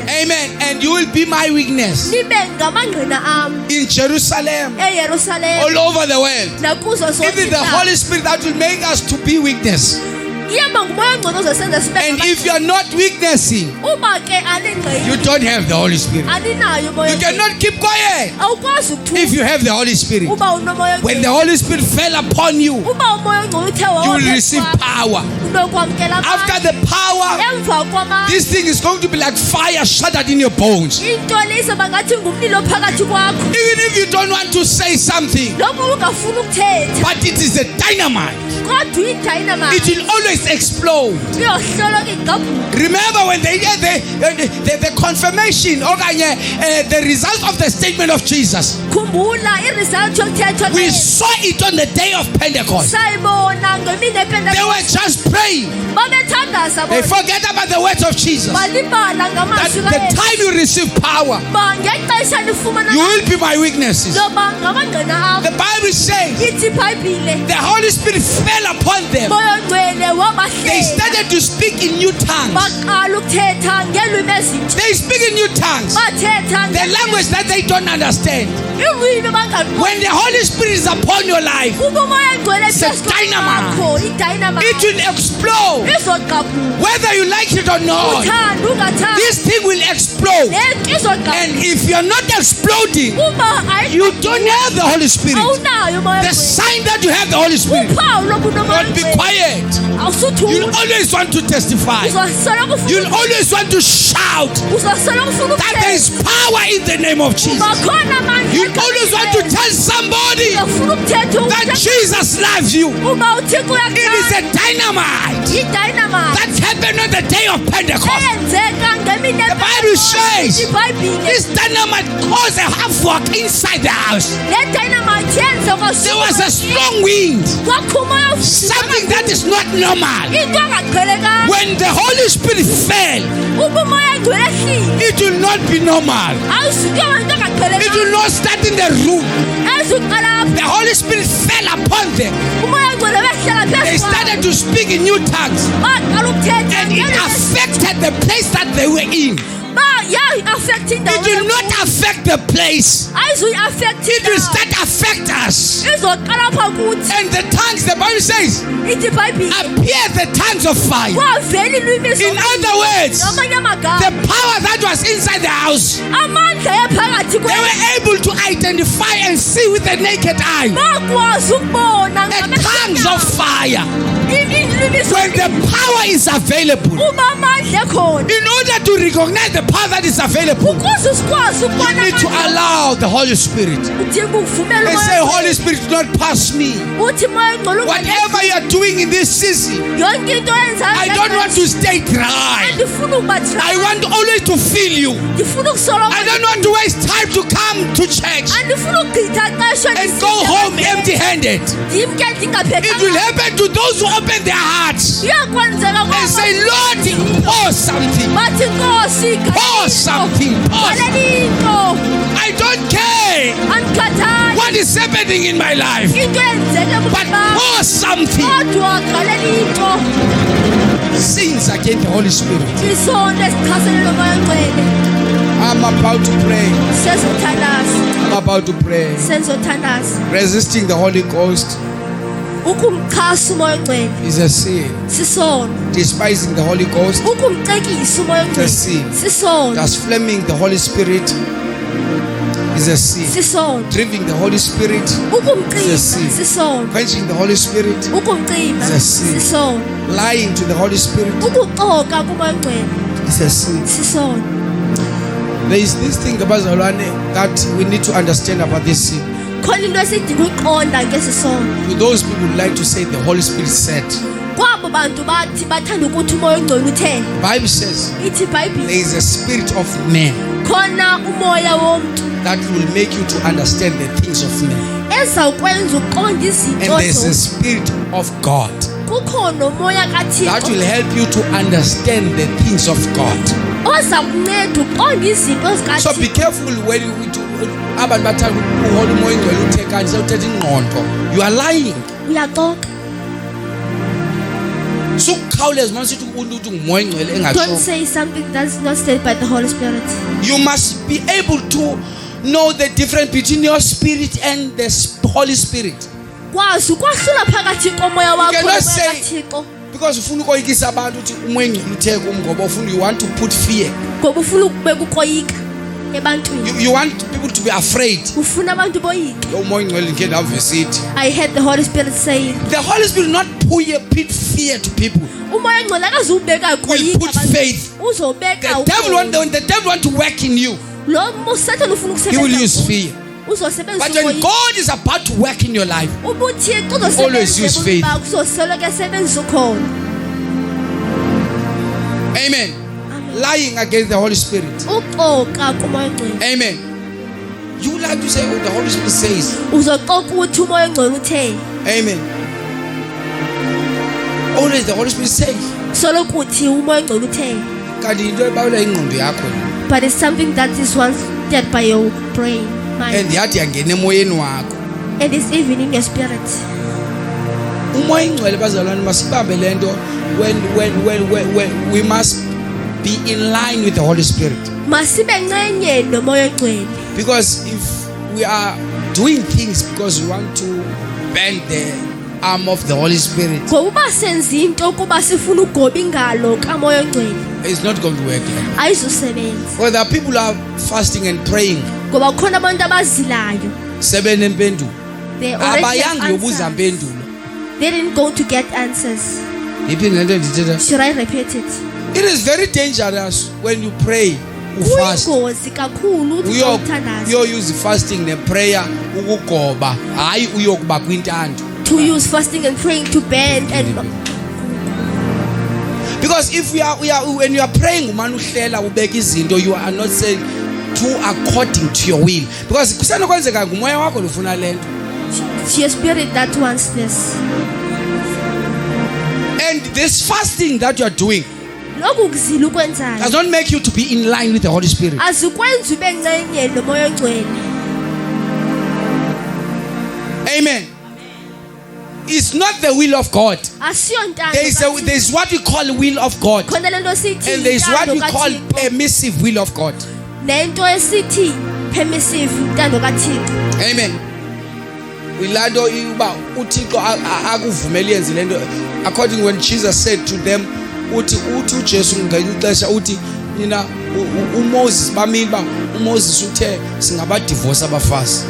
Amen. And you will be my witness in Jerusalem, all over the world. It is the Holy Spirit that will make us to be witness. And if you are not witnessing, you don't have the Holy Spirit. You cannot keep quiet if you have the Holy Spirit. When the Holy Spirit fell upon you, you will receive power. After the power, this thing is going to be like fire shattered in your bones. Even if you don't want to say something, but it is a dynamite. It will always explode. Remember when they get the confirmation, the result of the statement of Jesus. We saw it on the day of Pentecost. They were just praying. They forget about the words of Jesus. That the time you receive power, you will be my witnesses. The Bible says the Holy Spirit fell upon them. They started to speak in new tongues. They speak in new tongues. The language that they don't understand. When the Holy Spirit is upon your life, it's a dynamite. It will explode. Whether you like it or not, this thing will explode. And if you're not exploding, you don't have the Holy Spirit. The sign that you have the Holy Spirit. Don't be quiet. You'll always want to testify. You'll always want to shout that there is power in the name of Jesus. You'll always want to tell somebody that Jesus loves you. It is a dynamite that happened on the day of Pentecost. The Bible says this dynamite caused a havoc inside the house. There was a strong wind, something that is not normal. When the Holy Spirit fell, it will not be normal. It will not start in the room. The Holy Spirit fell upon them. They started to speak in new tongues, and it affected the place that they were in. It will not affect the place. It will start affect us. And the tongues, the Bible says, appear the tongues of fire. In other words, the power that was inside the house, they were able to identify and see with the naked eye the tongues of fire. When the power is available, in order to recognize the power that is available, you need to allow the Holy Spirit and say, Holy Spirit, do not pass me. Whatever you are doing in this season, I don't want to stay dry. I want always to feel you. I don't want to waste time to come to church and go home empty-handed. It will happen to those who open their hearts and say, Lord, pour something. Pour something. I don't care what is happening in my life, but pour something. Sins against the Holy Spirit. I'm about to pray. I'm about to pray. Resisting the Holy Ghost is a sin. Despising the Holy Ghost is a sin. Blaspheming the Holy Spirit is a sin. Grieving the Holy Spirit is a sin. Quenching the Holy Spirit is a sin. Lying to the Holy Spirit is a sin. There is this thing about Zalwane that we need to understand about this sin. To those people who like to say the Holy Spirit said, Bible says there is a spirit of man that will make you to understand the things of men, and there's a spirit of God that will help you to understand the things of God. So be careful when you do. You are lying. Don't say something that's not said by the Holy Spirit. You must be able to know the difference between your spirit and the Holy Spirit. You cannot say, because you want to put fear. You want people to be afraid. I heard the Holy Spirit saying, the Holy Spirit will not put fear to people. Will put faith. The devil want to work in you, he will use fear. But when God is about to work in your life, always use faith. Amen. Lying against the Holy Spirit. Amen. You like to say what the Holy Spirit says. Amen. Always the Holy Spirit says. But it's something that is wanted by your brain, mind. And it's even in your spirit. Umoya ingcwele bazalwane masibambe lento when we must be in line with the Holy Spirit. Masibe ngcenye nomoya ogcwele. Because if we are doing things because we want to bend the arm of the Holy Spirit, Ngoba senza into kuba sifuna ugoba ingalo kamoya ogcwele. it's not going to work. Ayizusebenza. Well, there are people who are fasting and praying. Ngoba khona abantu abazilayo. Sebenempendulo. They already have Abayangi yobuza answers. mpendulo. They didn't go to get answers. Iphinde lento ndithetha. Should I repeat it? It is very dangerous when you pray, ufast. Kuyingozi kakhulu ukuthi uthandaze. Uyo use fasting and prayer ukugoba, hayi uyokuba kwintando. To use fasting and praying to bend and Because if when you are praying umane uhlela ubeka izinto, you are not saying do according to your will. Because kusenokwenzeka ngumoya wakho lofuna lento. it's your spirit that wants this. And this fasting that you are doing Lokhu kuzila ukwenzayo. does not make you to be in line with the Holy Spirit. Azikwenza ube ngcenye nomoya ogcwele. Amen. It's not the will of God. Asiyo ntando. There is what we call will of God, khona lento sithi and there is what we intando call kaThixo. permissive will of God. Nento esithi permissive intando kaThixo. Amen. Wilando uba uThixo akuvumeli yenze lento, according when Jesus said to them, uthi uJesu ngexesha uthi nina uMoses bamini ba uMoses uthe singaba divorce abafazi.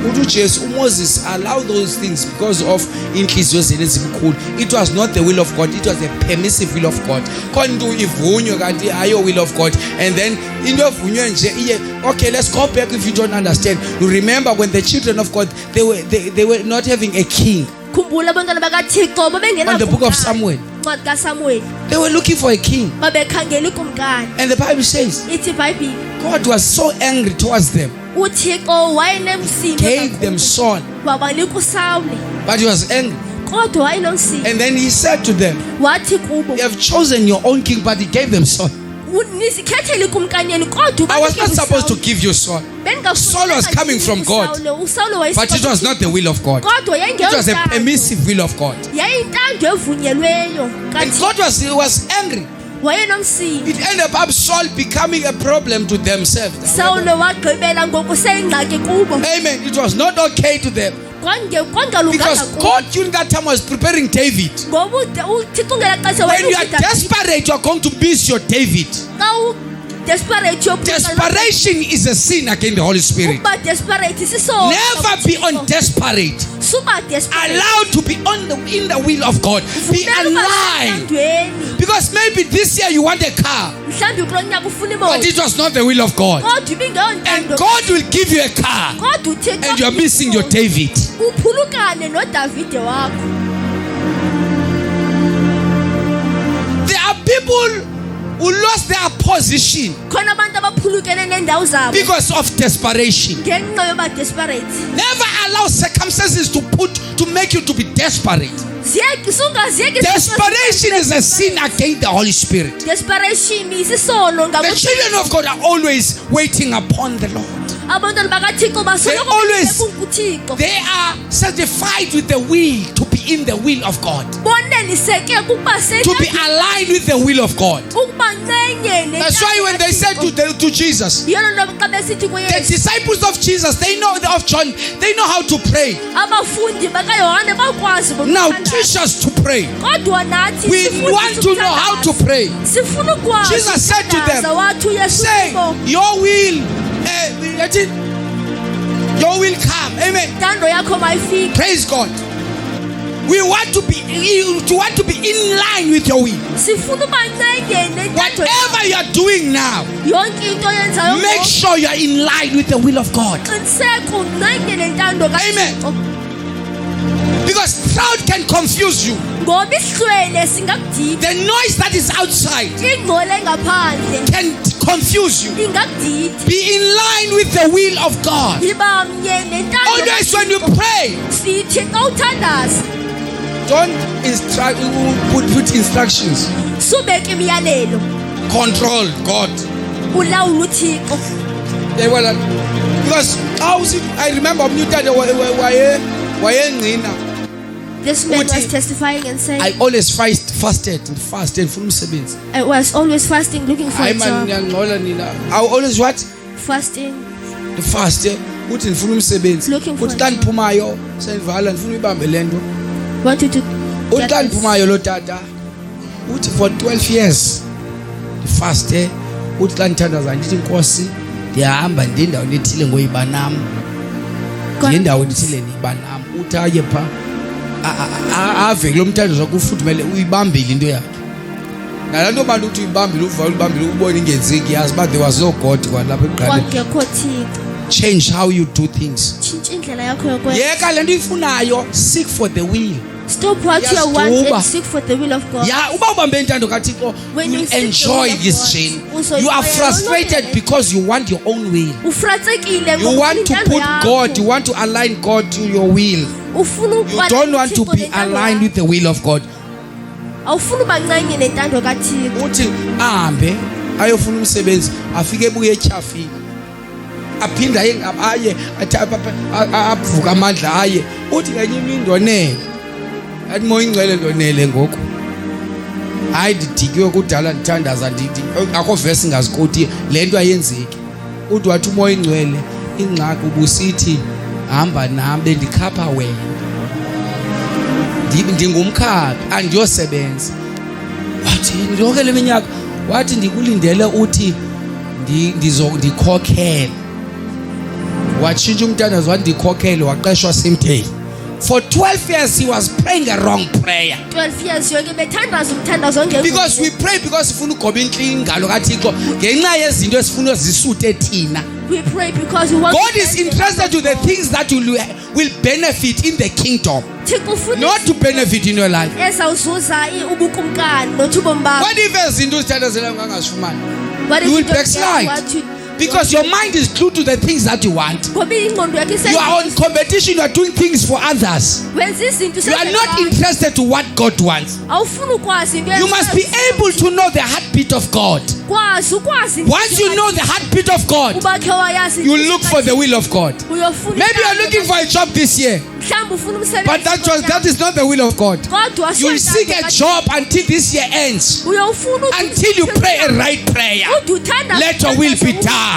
Uthi uJesu uMoses allow those things because of inhliziyo zenu ezibukhulu. It was not the will of God, it was the permissive will of God. Konto ivunywe kanti ayo will of God, and then into evunywe nje iye. Okay, let's go back if you don't understand. You remember when the children of God they were not having a king. Khumbula abantwana bakaThixo babengena On the book of Samuel, Ncwadi kaSamuel they were looking for a king, babekhangela ikumkani. and the Bible says Ithi iBhayibheli God was so angry towards them, uThixo wayenemsindo gave them Saul, wabanika uSawule but he was angry. kodwa wayenomsindo. And then he said to them, Wathi kubo you have chosen your own king, but he gave them Saul. nisikhethele ikumkani yenu kodwa I was not supposed to give you Saul, Saul was coming from God, but it was not the will of God. kodwa It was a permissive will of God. yayintando evunyelweyo And kaThixo. God was angry. Wayenomsindo. It ended up Saul becoming a problem to themselves. Sawule wagqibela ngokuseyingxaki kubo. Amen. It was not okay to them. Because God during that time was preparing David. Ngoba uThixo ngela xesha When you are desperate, you are going to miss your David. Desperation is a sin against the Holy Spirit. Never be on desperate. Allowed to be in the will of God. Be aligned. Because maybe this year you want a car, but it was not the will of God. And God will give you a car, and you are missing your David. There are people who lost their position because of desperation. Never allow circumstances to make you to be desperate. Desperation is a sin against the Holy Spirit. The children of God are always waiting upon the Lord. They are certified with the will to be in the will of God, to be aligned with the will of God. That's why when they said to Jesus, the disciples of Jesus, they know of John, they know how to pray. Now teach us to pray. We want to know how to pray. Jesus said to them, say, your will come. Amen. Praise God. We want to be in line with your will. Whatever you are doing now, make sure you are in line with the will of God. Amen. Because crowd can confuse you. The noise that is outside can confuse you. Be in line with the will of God. Always when you pray, don't put instructions. Control God. Because I remember This man Uthi, was testifying and saying, I always fasted ngifuna umsebenzi. I was always fasting looking for a Hayi man job. ngiyangcola nina. I always what? Fasting. Faste uthi ngifuna umsebenzi. Looking for Uthi a xa job. ndiphumayo sendivala ndifuna uyibambe lento. Wanted to Uthi get xa this. ndiphumayo lo tata. Uthi for 12 years ndifaste. Uthi xa ndithandaza ndithi Nkosi ndiyahamba ndendawo ethile ngoyibanam. God- Ngendawo ethile nibanam. Uthi aye pha ave lo mthandazo kufudumele uyibambile into yakhe. Nalanto bantu uthi uyibambile uvala ubambile ubone ingenzeki yazi but there was no God kwalapha eqaleni. Kwakekho Thixo. Change how you do things. Tshintsha indlela yakho yokwenza. Yeka lento ifunayo, seek for the will. Stop what you Yes, want Jehovah. and seek for the will of God. Yeah, uba ubambe intando kaThixo, When you you seek the enjoy will of this God, journey. uzoyibona You are yonke frustrated le- because you want your own will. Ufratsekile You ngoba want to intando put yakho. God, you want to align God to your will. Ufuna You ukubana don't want to uThixo be nentando aligned yakho. with the will of God. Awufuna ubancenye nentando kaThixo. Uthi ahambe ayofuna umsebenzi afike ebuye etyhafile. Aphinda aye athi avuka amandla aye. Uthi kanye imini ndonele. Athi moya ingcwele ndonele ngoku. Hayi ndidikiwe kudala ndithandaza akho verse ngazikoti lento ayenzeki. Uthi wathi umoya ingcwele ingxaki ubusithi hamba nami bendikhapha wena. Ndingumkhaphi andiyosebenza. Wathi lonke leminyaka wathi ndikulindele uthi ndizokhokhela. Watshintsha umthandazo wathi ndikhokhele waqeshwa Simteli. For 12 years he was praying a wrong prayer. 12 years yonke bethandaza umthandazo ongekho. Because we pray because sifuna ugoba inhlingalo kaThixo ngenxa yezinto esifuna zisute thina. We pray because we want God to is interested to the things that will benefit in the kingdom, Thixo ufuna not to benefit in your life. ezawuzuza ubukumkani nothubomi bakho. What if ezinto uzithandazela ungangazifumani? What if You will don't backslide. get what you- Because your mind is glued to the things that you want. Ngoba ingqondo yakho You are on competition, you are doing things for others. wenza izinto You are not interested to what God wants. awufuna ukwazi into You must be able to know the heartbeat of God. ukwazi Once you know the heartbeat of God, ubakhe wayazi you look for the will of God. uyofuna Maybe you are looking for a job this year, mhlawumbe ufuna umsebenzi but that is not the will of God. kodwa You will seek a job until this year ends. uyofuna Until you pray a right prayer. Let your will be done.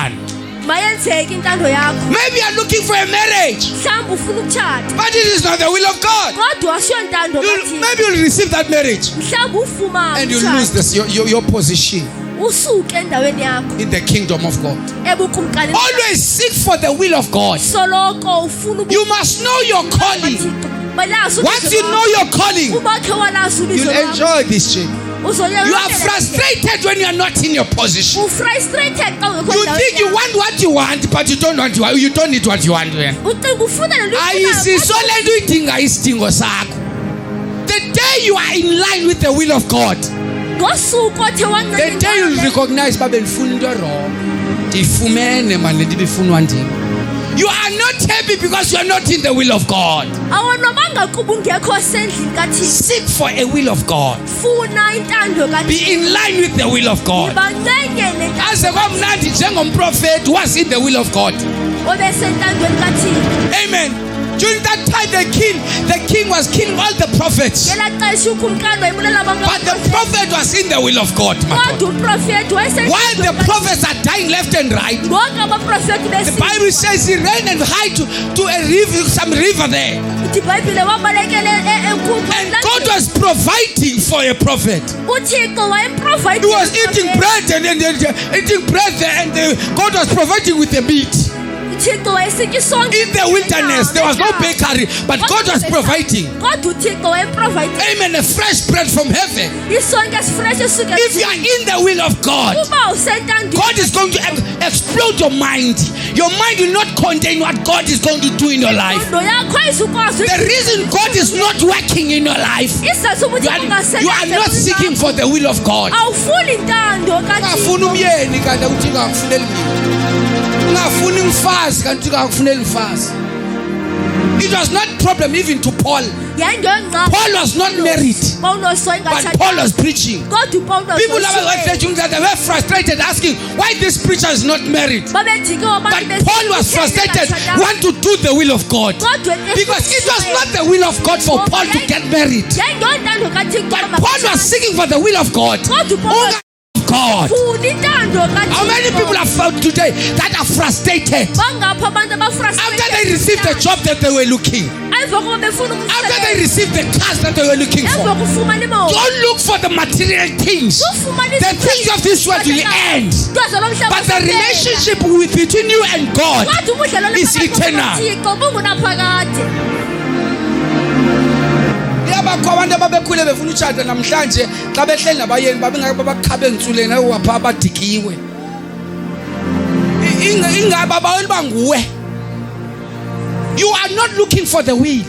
mayenzeke intando yakho. Maybe you are looking for a marriage, Mhlawumbe ufuna ukutshata but it is not the will of God. kodwa asiyo ntando Maybe you'll receive that marriage mhlawumbe ufumane and you lose this, your position usuke endaweni yakho in the kingdom of God. ebukumkani. Always seek for the will of God. Soloko ufuna You must know your calling. Once you know your calling, ubakhe walazi you'll ubizo lakho. enjoy this journey. Uzoyela You are frustrated when you are not in your position. ufrustrated xa ungekho You endaweni think you yakho. want what you want, but you don't need what you want. Ucinga ufuna le nto Ayisiso le nto uyidinga isidingo sakho. The day you are in line with the will of God, ngosuku othe the day you wancane recognize babe ndifuna into wrong. Ndifumene man le nto ibifunwa ndim. You are not happy because you are not in the will of God. awonwabanga kuba ungekho sendlini kaThixo. Seek for a will of God. Funa intando Be kaThixo. in line with the will of God. Bancenye lentando Aze kwamnandi njengomprofeti was in the will of God. obesentandweni kaThixo. Amen. During that time the king was killing all the prophets. Ngela xesha ukumkani wayebulela abantu But the prophet was in the will of God. my God. kodwa uprofethi While the prophets are dying left and right, ngoku abaprofethi the Bible says he ran and hid to a river, some river there. ibhayibhile wabalekele And God was providing for a prophet. uthixo wayeprovide. He was eating bread and God was providing with the meat. uthixo wayesitya isonke In the wilderness, there was no bakery, but God was providing. kodwa uthixo wayeprovide Amen. A fresh bread from heaven. isonke esifresh esuke If you are in the will of God, uba usentandweni God is going to explode your mind. Your mind will not contain what God is going to do in your life. ingqondo yakho ayizukwazi The reason God is not working in your life, isizathu ubuthi you are not seeking for the will of God. awufuni intando Ungafuni umyeni kanti uThixo akakufuneli mina. Ungafuni umfazi kanti uThixo akakufuneli umfazi. It was not problem even to Paul. Paul was not married, but Paul was preaching. People were frustrated asking why this preacher is not married. But Paul was frustrated, want to do the will of God. Because it was not the will of God for Paul to get married. But Paul was seeking for the will of God. God. How many people have found today that are frustrated after they received the job that they were looking, after they received the cars that they were looking for? Don't look for the material things. The things of this world will end, but the relationship between you and God is eternal. Abakho abantu ababekhule befuna utshada namhlanje xa behleli nabayeni babengakhabe entsuleni awapha abadikiwe ingaba abaweli banguwe. You are not looking for the will. You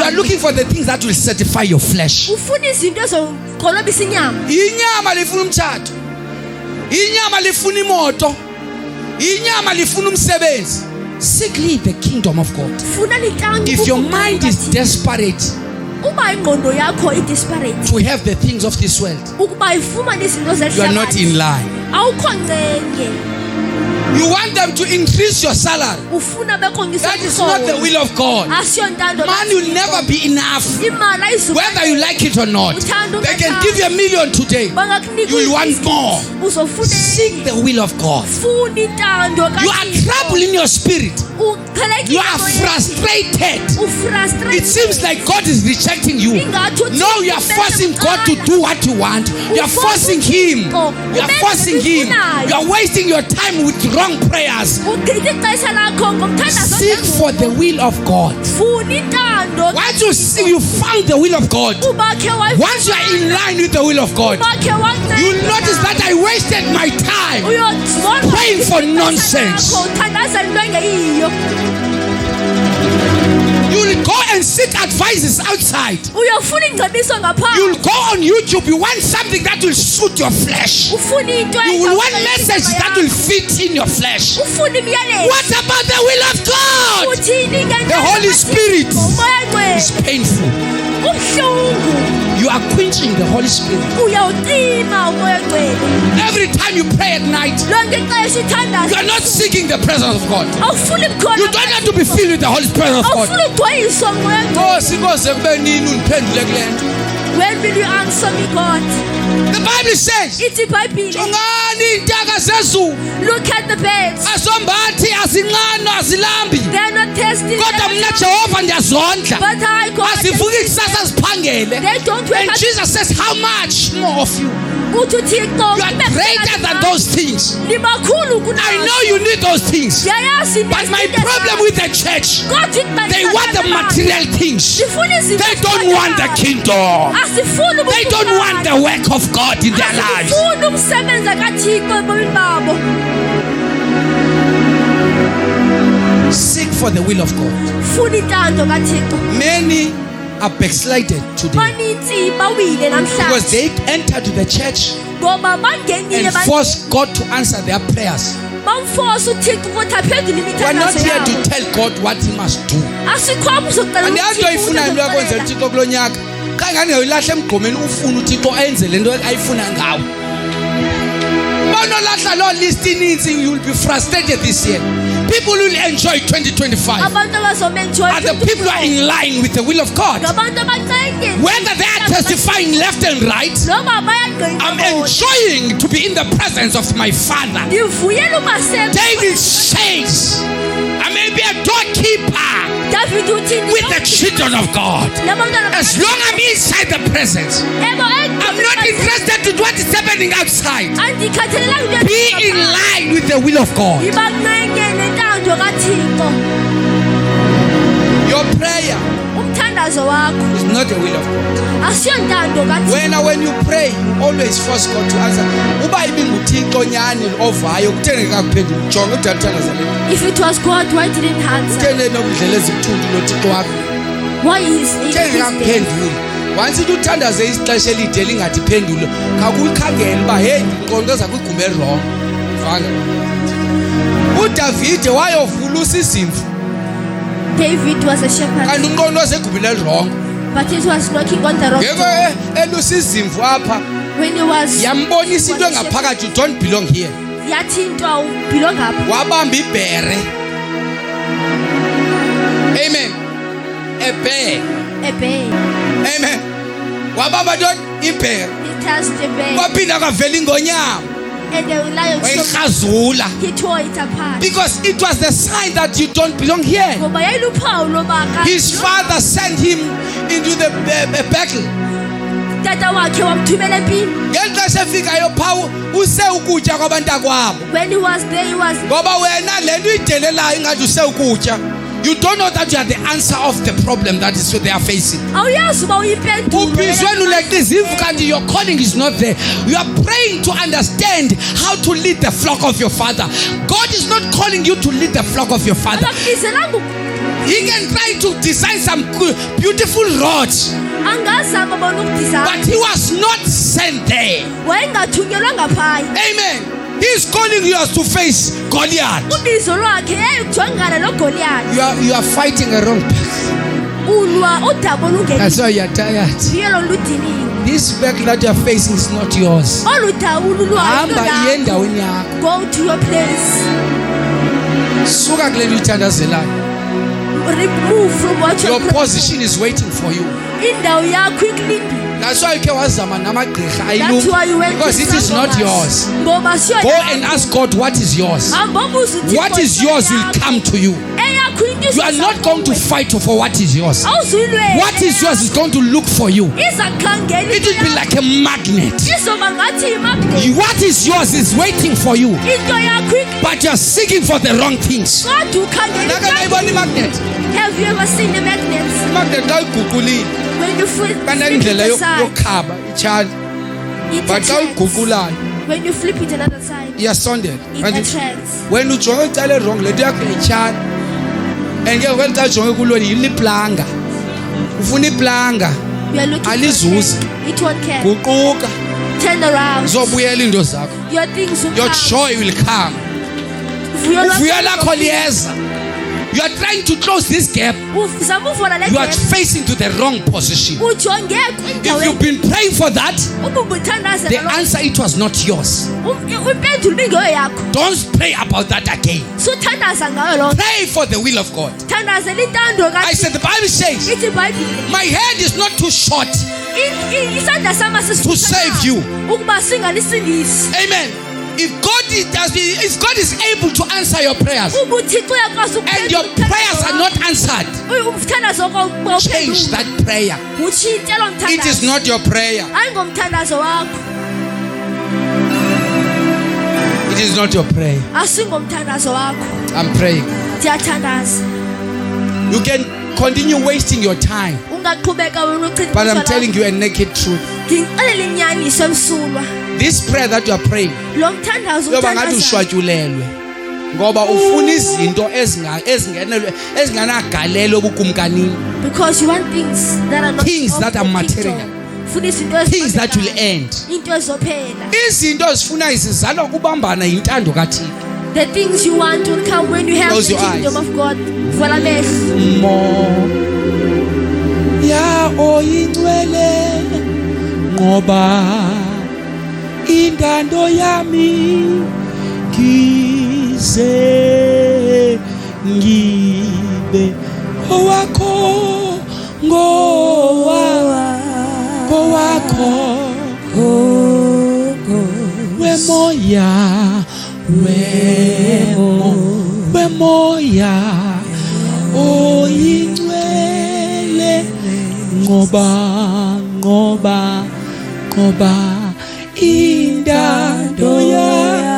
are looking for the things that will satisfy your flesh. Inyama lifuna umtshado, inyama lifuna imoto, inyama lifuna umsebenzi. Seek ye the kingdom of God. If your mind is desperate to have the things of this world, you are not in line. You want them to increase your salary. That is not the will of God. Man will never be enough, whether you like it or not. They can give you $1 million today, you will want more. Seek the will of God. You are troubled in your spirit. You are frustrated. It seems like God is rejecting you. No, you are forcing God to do what you want. You are forcing Him. You are forcing Him. You are wasting your time with wrong prayers. Seek for the will of God. Once you see you found the will of God, once you are in line with the will of God, you will notice that I wasted my time praying for nonsense. You will go and seek advices outside. You will go on YouTube. You want something that will suit your flesh. You will want messages that will fit in your flesh. What about the will of God? The Holy Spirit is painful. You are quenching the Holy Spirit. Every time you pray at night, you are not seeking the presence of God. You don't have to be filled with the Holy Spirit of God. When will you answer me, God? The Bible says, look at the birds. They're not tasting. But I, God, they don't wake and up. Jesus says, how much more of you? You are greater than those things. I know you need those things. But my problem with the church, they want the material things. They don't want the kingdom. They don't want the work of God in their lives. Seek for the will of God. Many are backslided today because they entered the church and forced God to answer their prayers. We are not here to tell God what He must do. You will be frustrated this year. People will enjoy 2025. And the people are in line with the will of God. Whether they are testifying left and right, I'm enjoying to be in the presence of my Father. David says, I may be a doorkeeper with the children of God. As long as I'm inside the presence, I'm not interested in what is happening outside. Be in line with the will of God. Your prayer is not the will of God. When you pray, always force God to answer. If it was God, why didn't He answer? Why is He dead? Once you uthandaze ixesha elide lingadiphendula kakulikhangela uba hey ingqondo zakho igume wrong. Vanga uDavide wayovulusa izimvu David was a shepherd, kanti unqondo wasegubhile wrong. but it was knocking on the rock Yebo door. elusa izimvu apha When he was yambonisa into engaphakathi, you don't belong here. yathi into awubelong apha. Wabamba ibhere. Amen. Ebhe. Ebhe. Amen. Wabamba ntoni? Ibhere. He touched the bear, Waphinda kavela ingonyama. and the lion took, Wayirhazula. he tore it apart. Because it was the sign that you don't belong here. Ngoba yayiluphawu loba His father sent him into the battle. tata wakhe wamthumela empini. Ngexesha efikayo phawu use ukutya kwabantakwabo. When he was there, he was Ngoba wena le nto idelelayo ingathi use ukutya. You don't know that you are the answer of the problem that is what they are facing. awuyazi uba uyimpendulo. Ubizweni uleqa izimvu kanti your calling is not there. You are praying to understand how to lead the flock of your father. God is not calling you to lead the flock of your father. Akakubizelanga He can try to design some good, beautiful roads, angazama bona ukudizayina. but he was not sent there. Wayengathunyelwanga phaya. Amen. He is calling you as to face Goliath. Ubizo lwakhe yayikujongana noGoliath. You are fighting a wrong path. Ulwa udaba olungekho. That's why you are tired. Vuyelo ludiniwe. This battle that you are facing is not yours. Olu dawu ululwayo Hamba iye lolakho. endaweni yakho. Go to your place. Suka kule nto uyithandazelayo. Remove from what Your you're position is waiting for you. indawo yakho ikulindile. That's why ukhe wazama namagqirha That's why you went ayilungu, because to it is not Sangomas. yours. Ngoba siyo Go yakho. and ask God what is yours. Hamba ubuze uThixo What is yours will yakho. come to you. Eyakho into You are not going to fight for what is yours. awuzuyilwela. What is yours is going to look for you. Iza khangela It will be like a magnet. izoba ngathi imagnet. What is yours is waiting for you, Into yakho but you are seeking for the wrong things. kodwa ukhangela Nake nayibona imagnet. Have you ever seen the magnets? Imagnet xa uyiguqulile When you flip kanendlela it aside, yokhaba itshaji, it but xa attracts. uyiguqulayo When you flip it another side, iyasondela. it Kanti attracts. wena ujonge icala erong le nto yakho iyayitshana, and ke kweli xa ujonge kulweni yiliplanga, ufuna iplanga, You are looking for alizuzi. a it won't care. guquka Turn around. zobuyela iinto zakho. Your things will Your come. joy will come. Uvuyo lakho liyeza. You are trying to close this gap. Uzama uvala le You are gap. facing to the wrong position. Ujonge If kwindawo you've been praying for that, ububuthandaza the answer it was not yours. impendulo ibingeyo yakho. Don't pray about that again. Suthandaza ngayo loo nto. Pray for the will of God. Thandazela intando I said the Bible says, ithi iBhayibhile my hand is not too short. isandla sama To save you. ukuba singalisindisi. Amen. If God is able to answer your prayers Uba uThixo uyakwazi and your prayers are not answered, umthandazo wakho change that prayer. utshintshe lo It is mthandazo. not your prayer. Hayi ngomthandazo wakho. It is not your prayer. Asingomthandazo wakho. I'm praying. Ndiyathandaza. You can continue wasting your time, Ungaqhubeka wena uchitha but I'm ixesha telling lakho. you a naked truth. Ngixelela inyaniso emsulwa. This prayer that you are praying, Lo mthandazo yoba ngathi uthandaza. ushwatyulelwe, ngoba ufuna izinto ezinganagalelo ebukumkanini, Because you want things that are not things of that the are kingdom. material, Funa izinto things that will eziphakathi. end. Into ezophela. Izinto ezifunayo zizalwa ukubambana yintando kaThixo. The things you want will come when you have Close the your kingdom eyes. of God. Vala amehlo. Moya oyingcwele ngoba intando yami ngize ngibe owakho ngowakho wemoya oyingcwele ngoba intando yami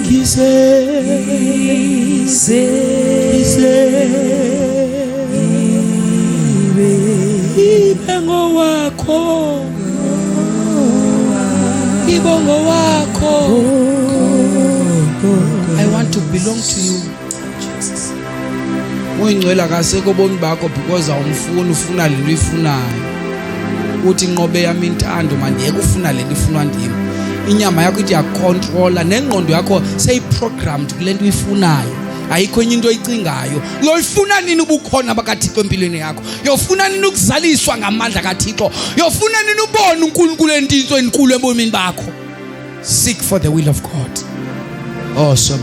ngize ibe ngowakho, ibongo wakho. I want to belong to you. Uyingcwela kaseko bomi bakho because awumfuni, ufuna lento uyifunayo. Uthi inqobe yami intando mandiyeke ufuna lento ifunwa ndim. Inyama yakho ithi yakontrola nengqondo yakho seyiprogrammed kule nto uyifunayo. ayikho enye into oyicingayo. Uyofuna nini ubukhona bakaThixo empilweni yakho? Uyofuna nini ukuzaliswa ngamandla kaThixo? Uyofuna nini ubone uNkulunkulu entintso enkulu ebomini bakho? Seek for the will of God. Oh, so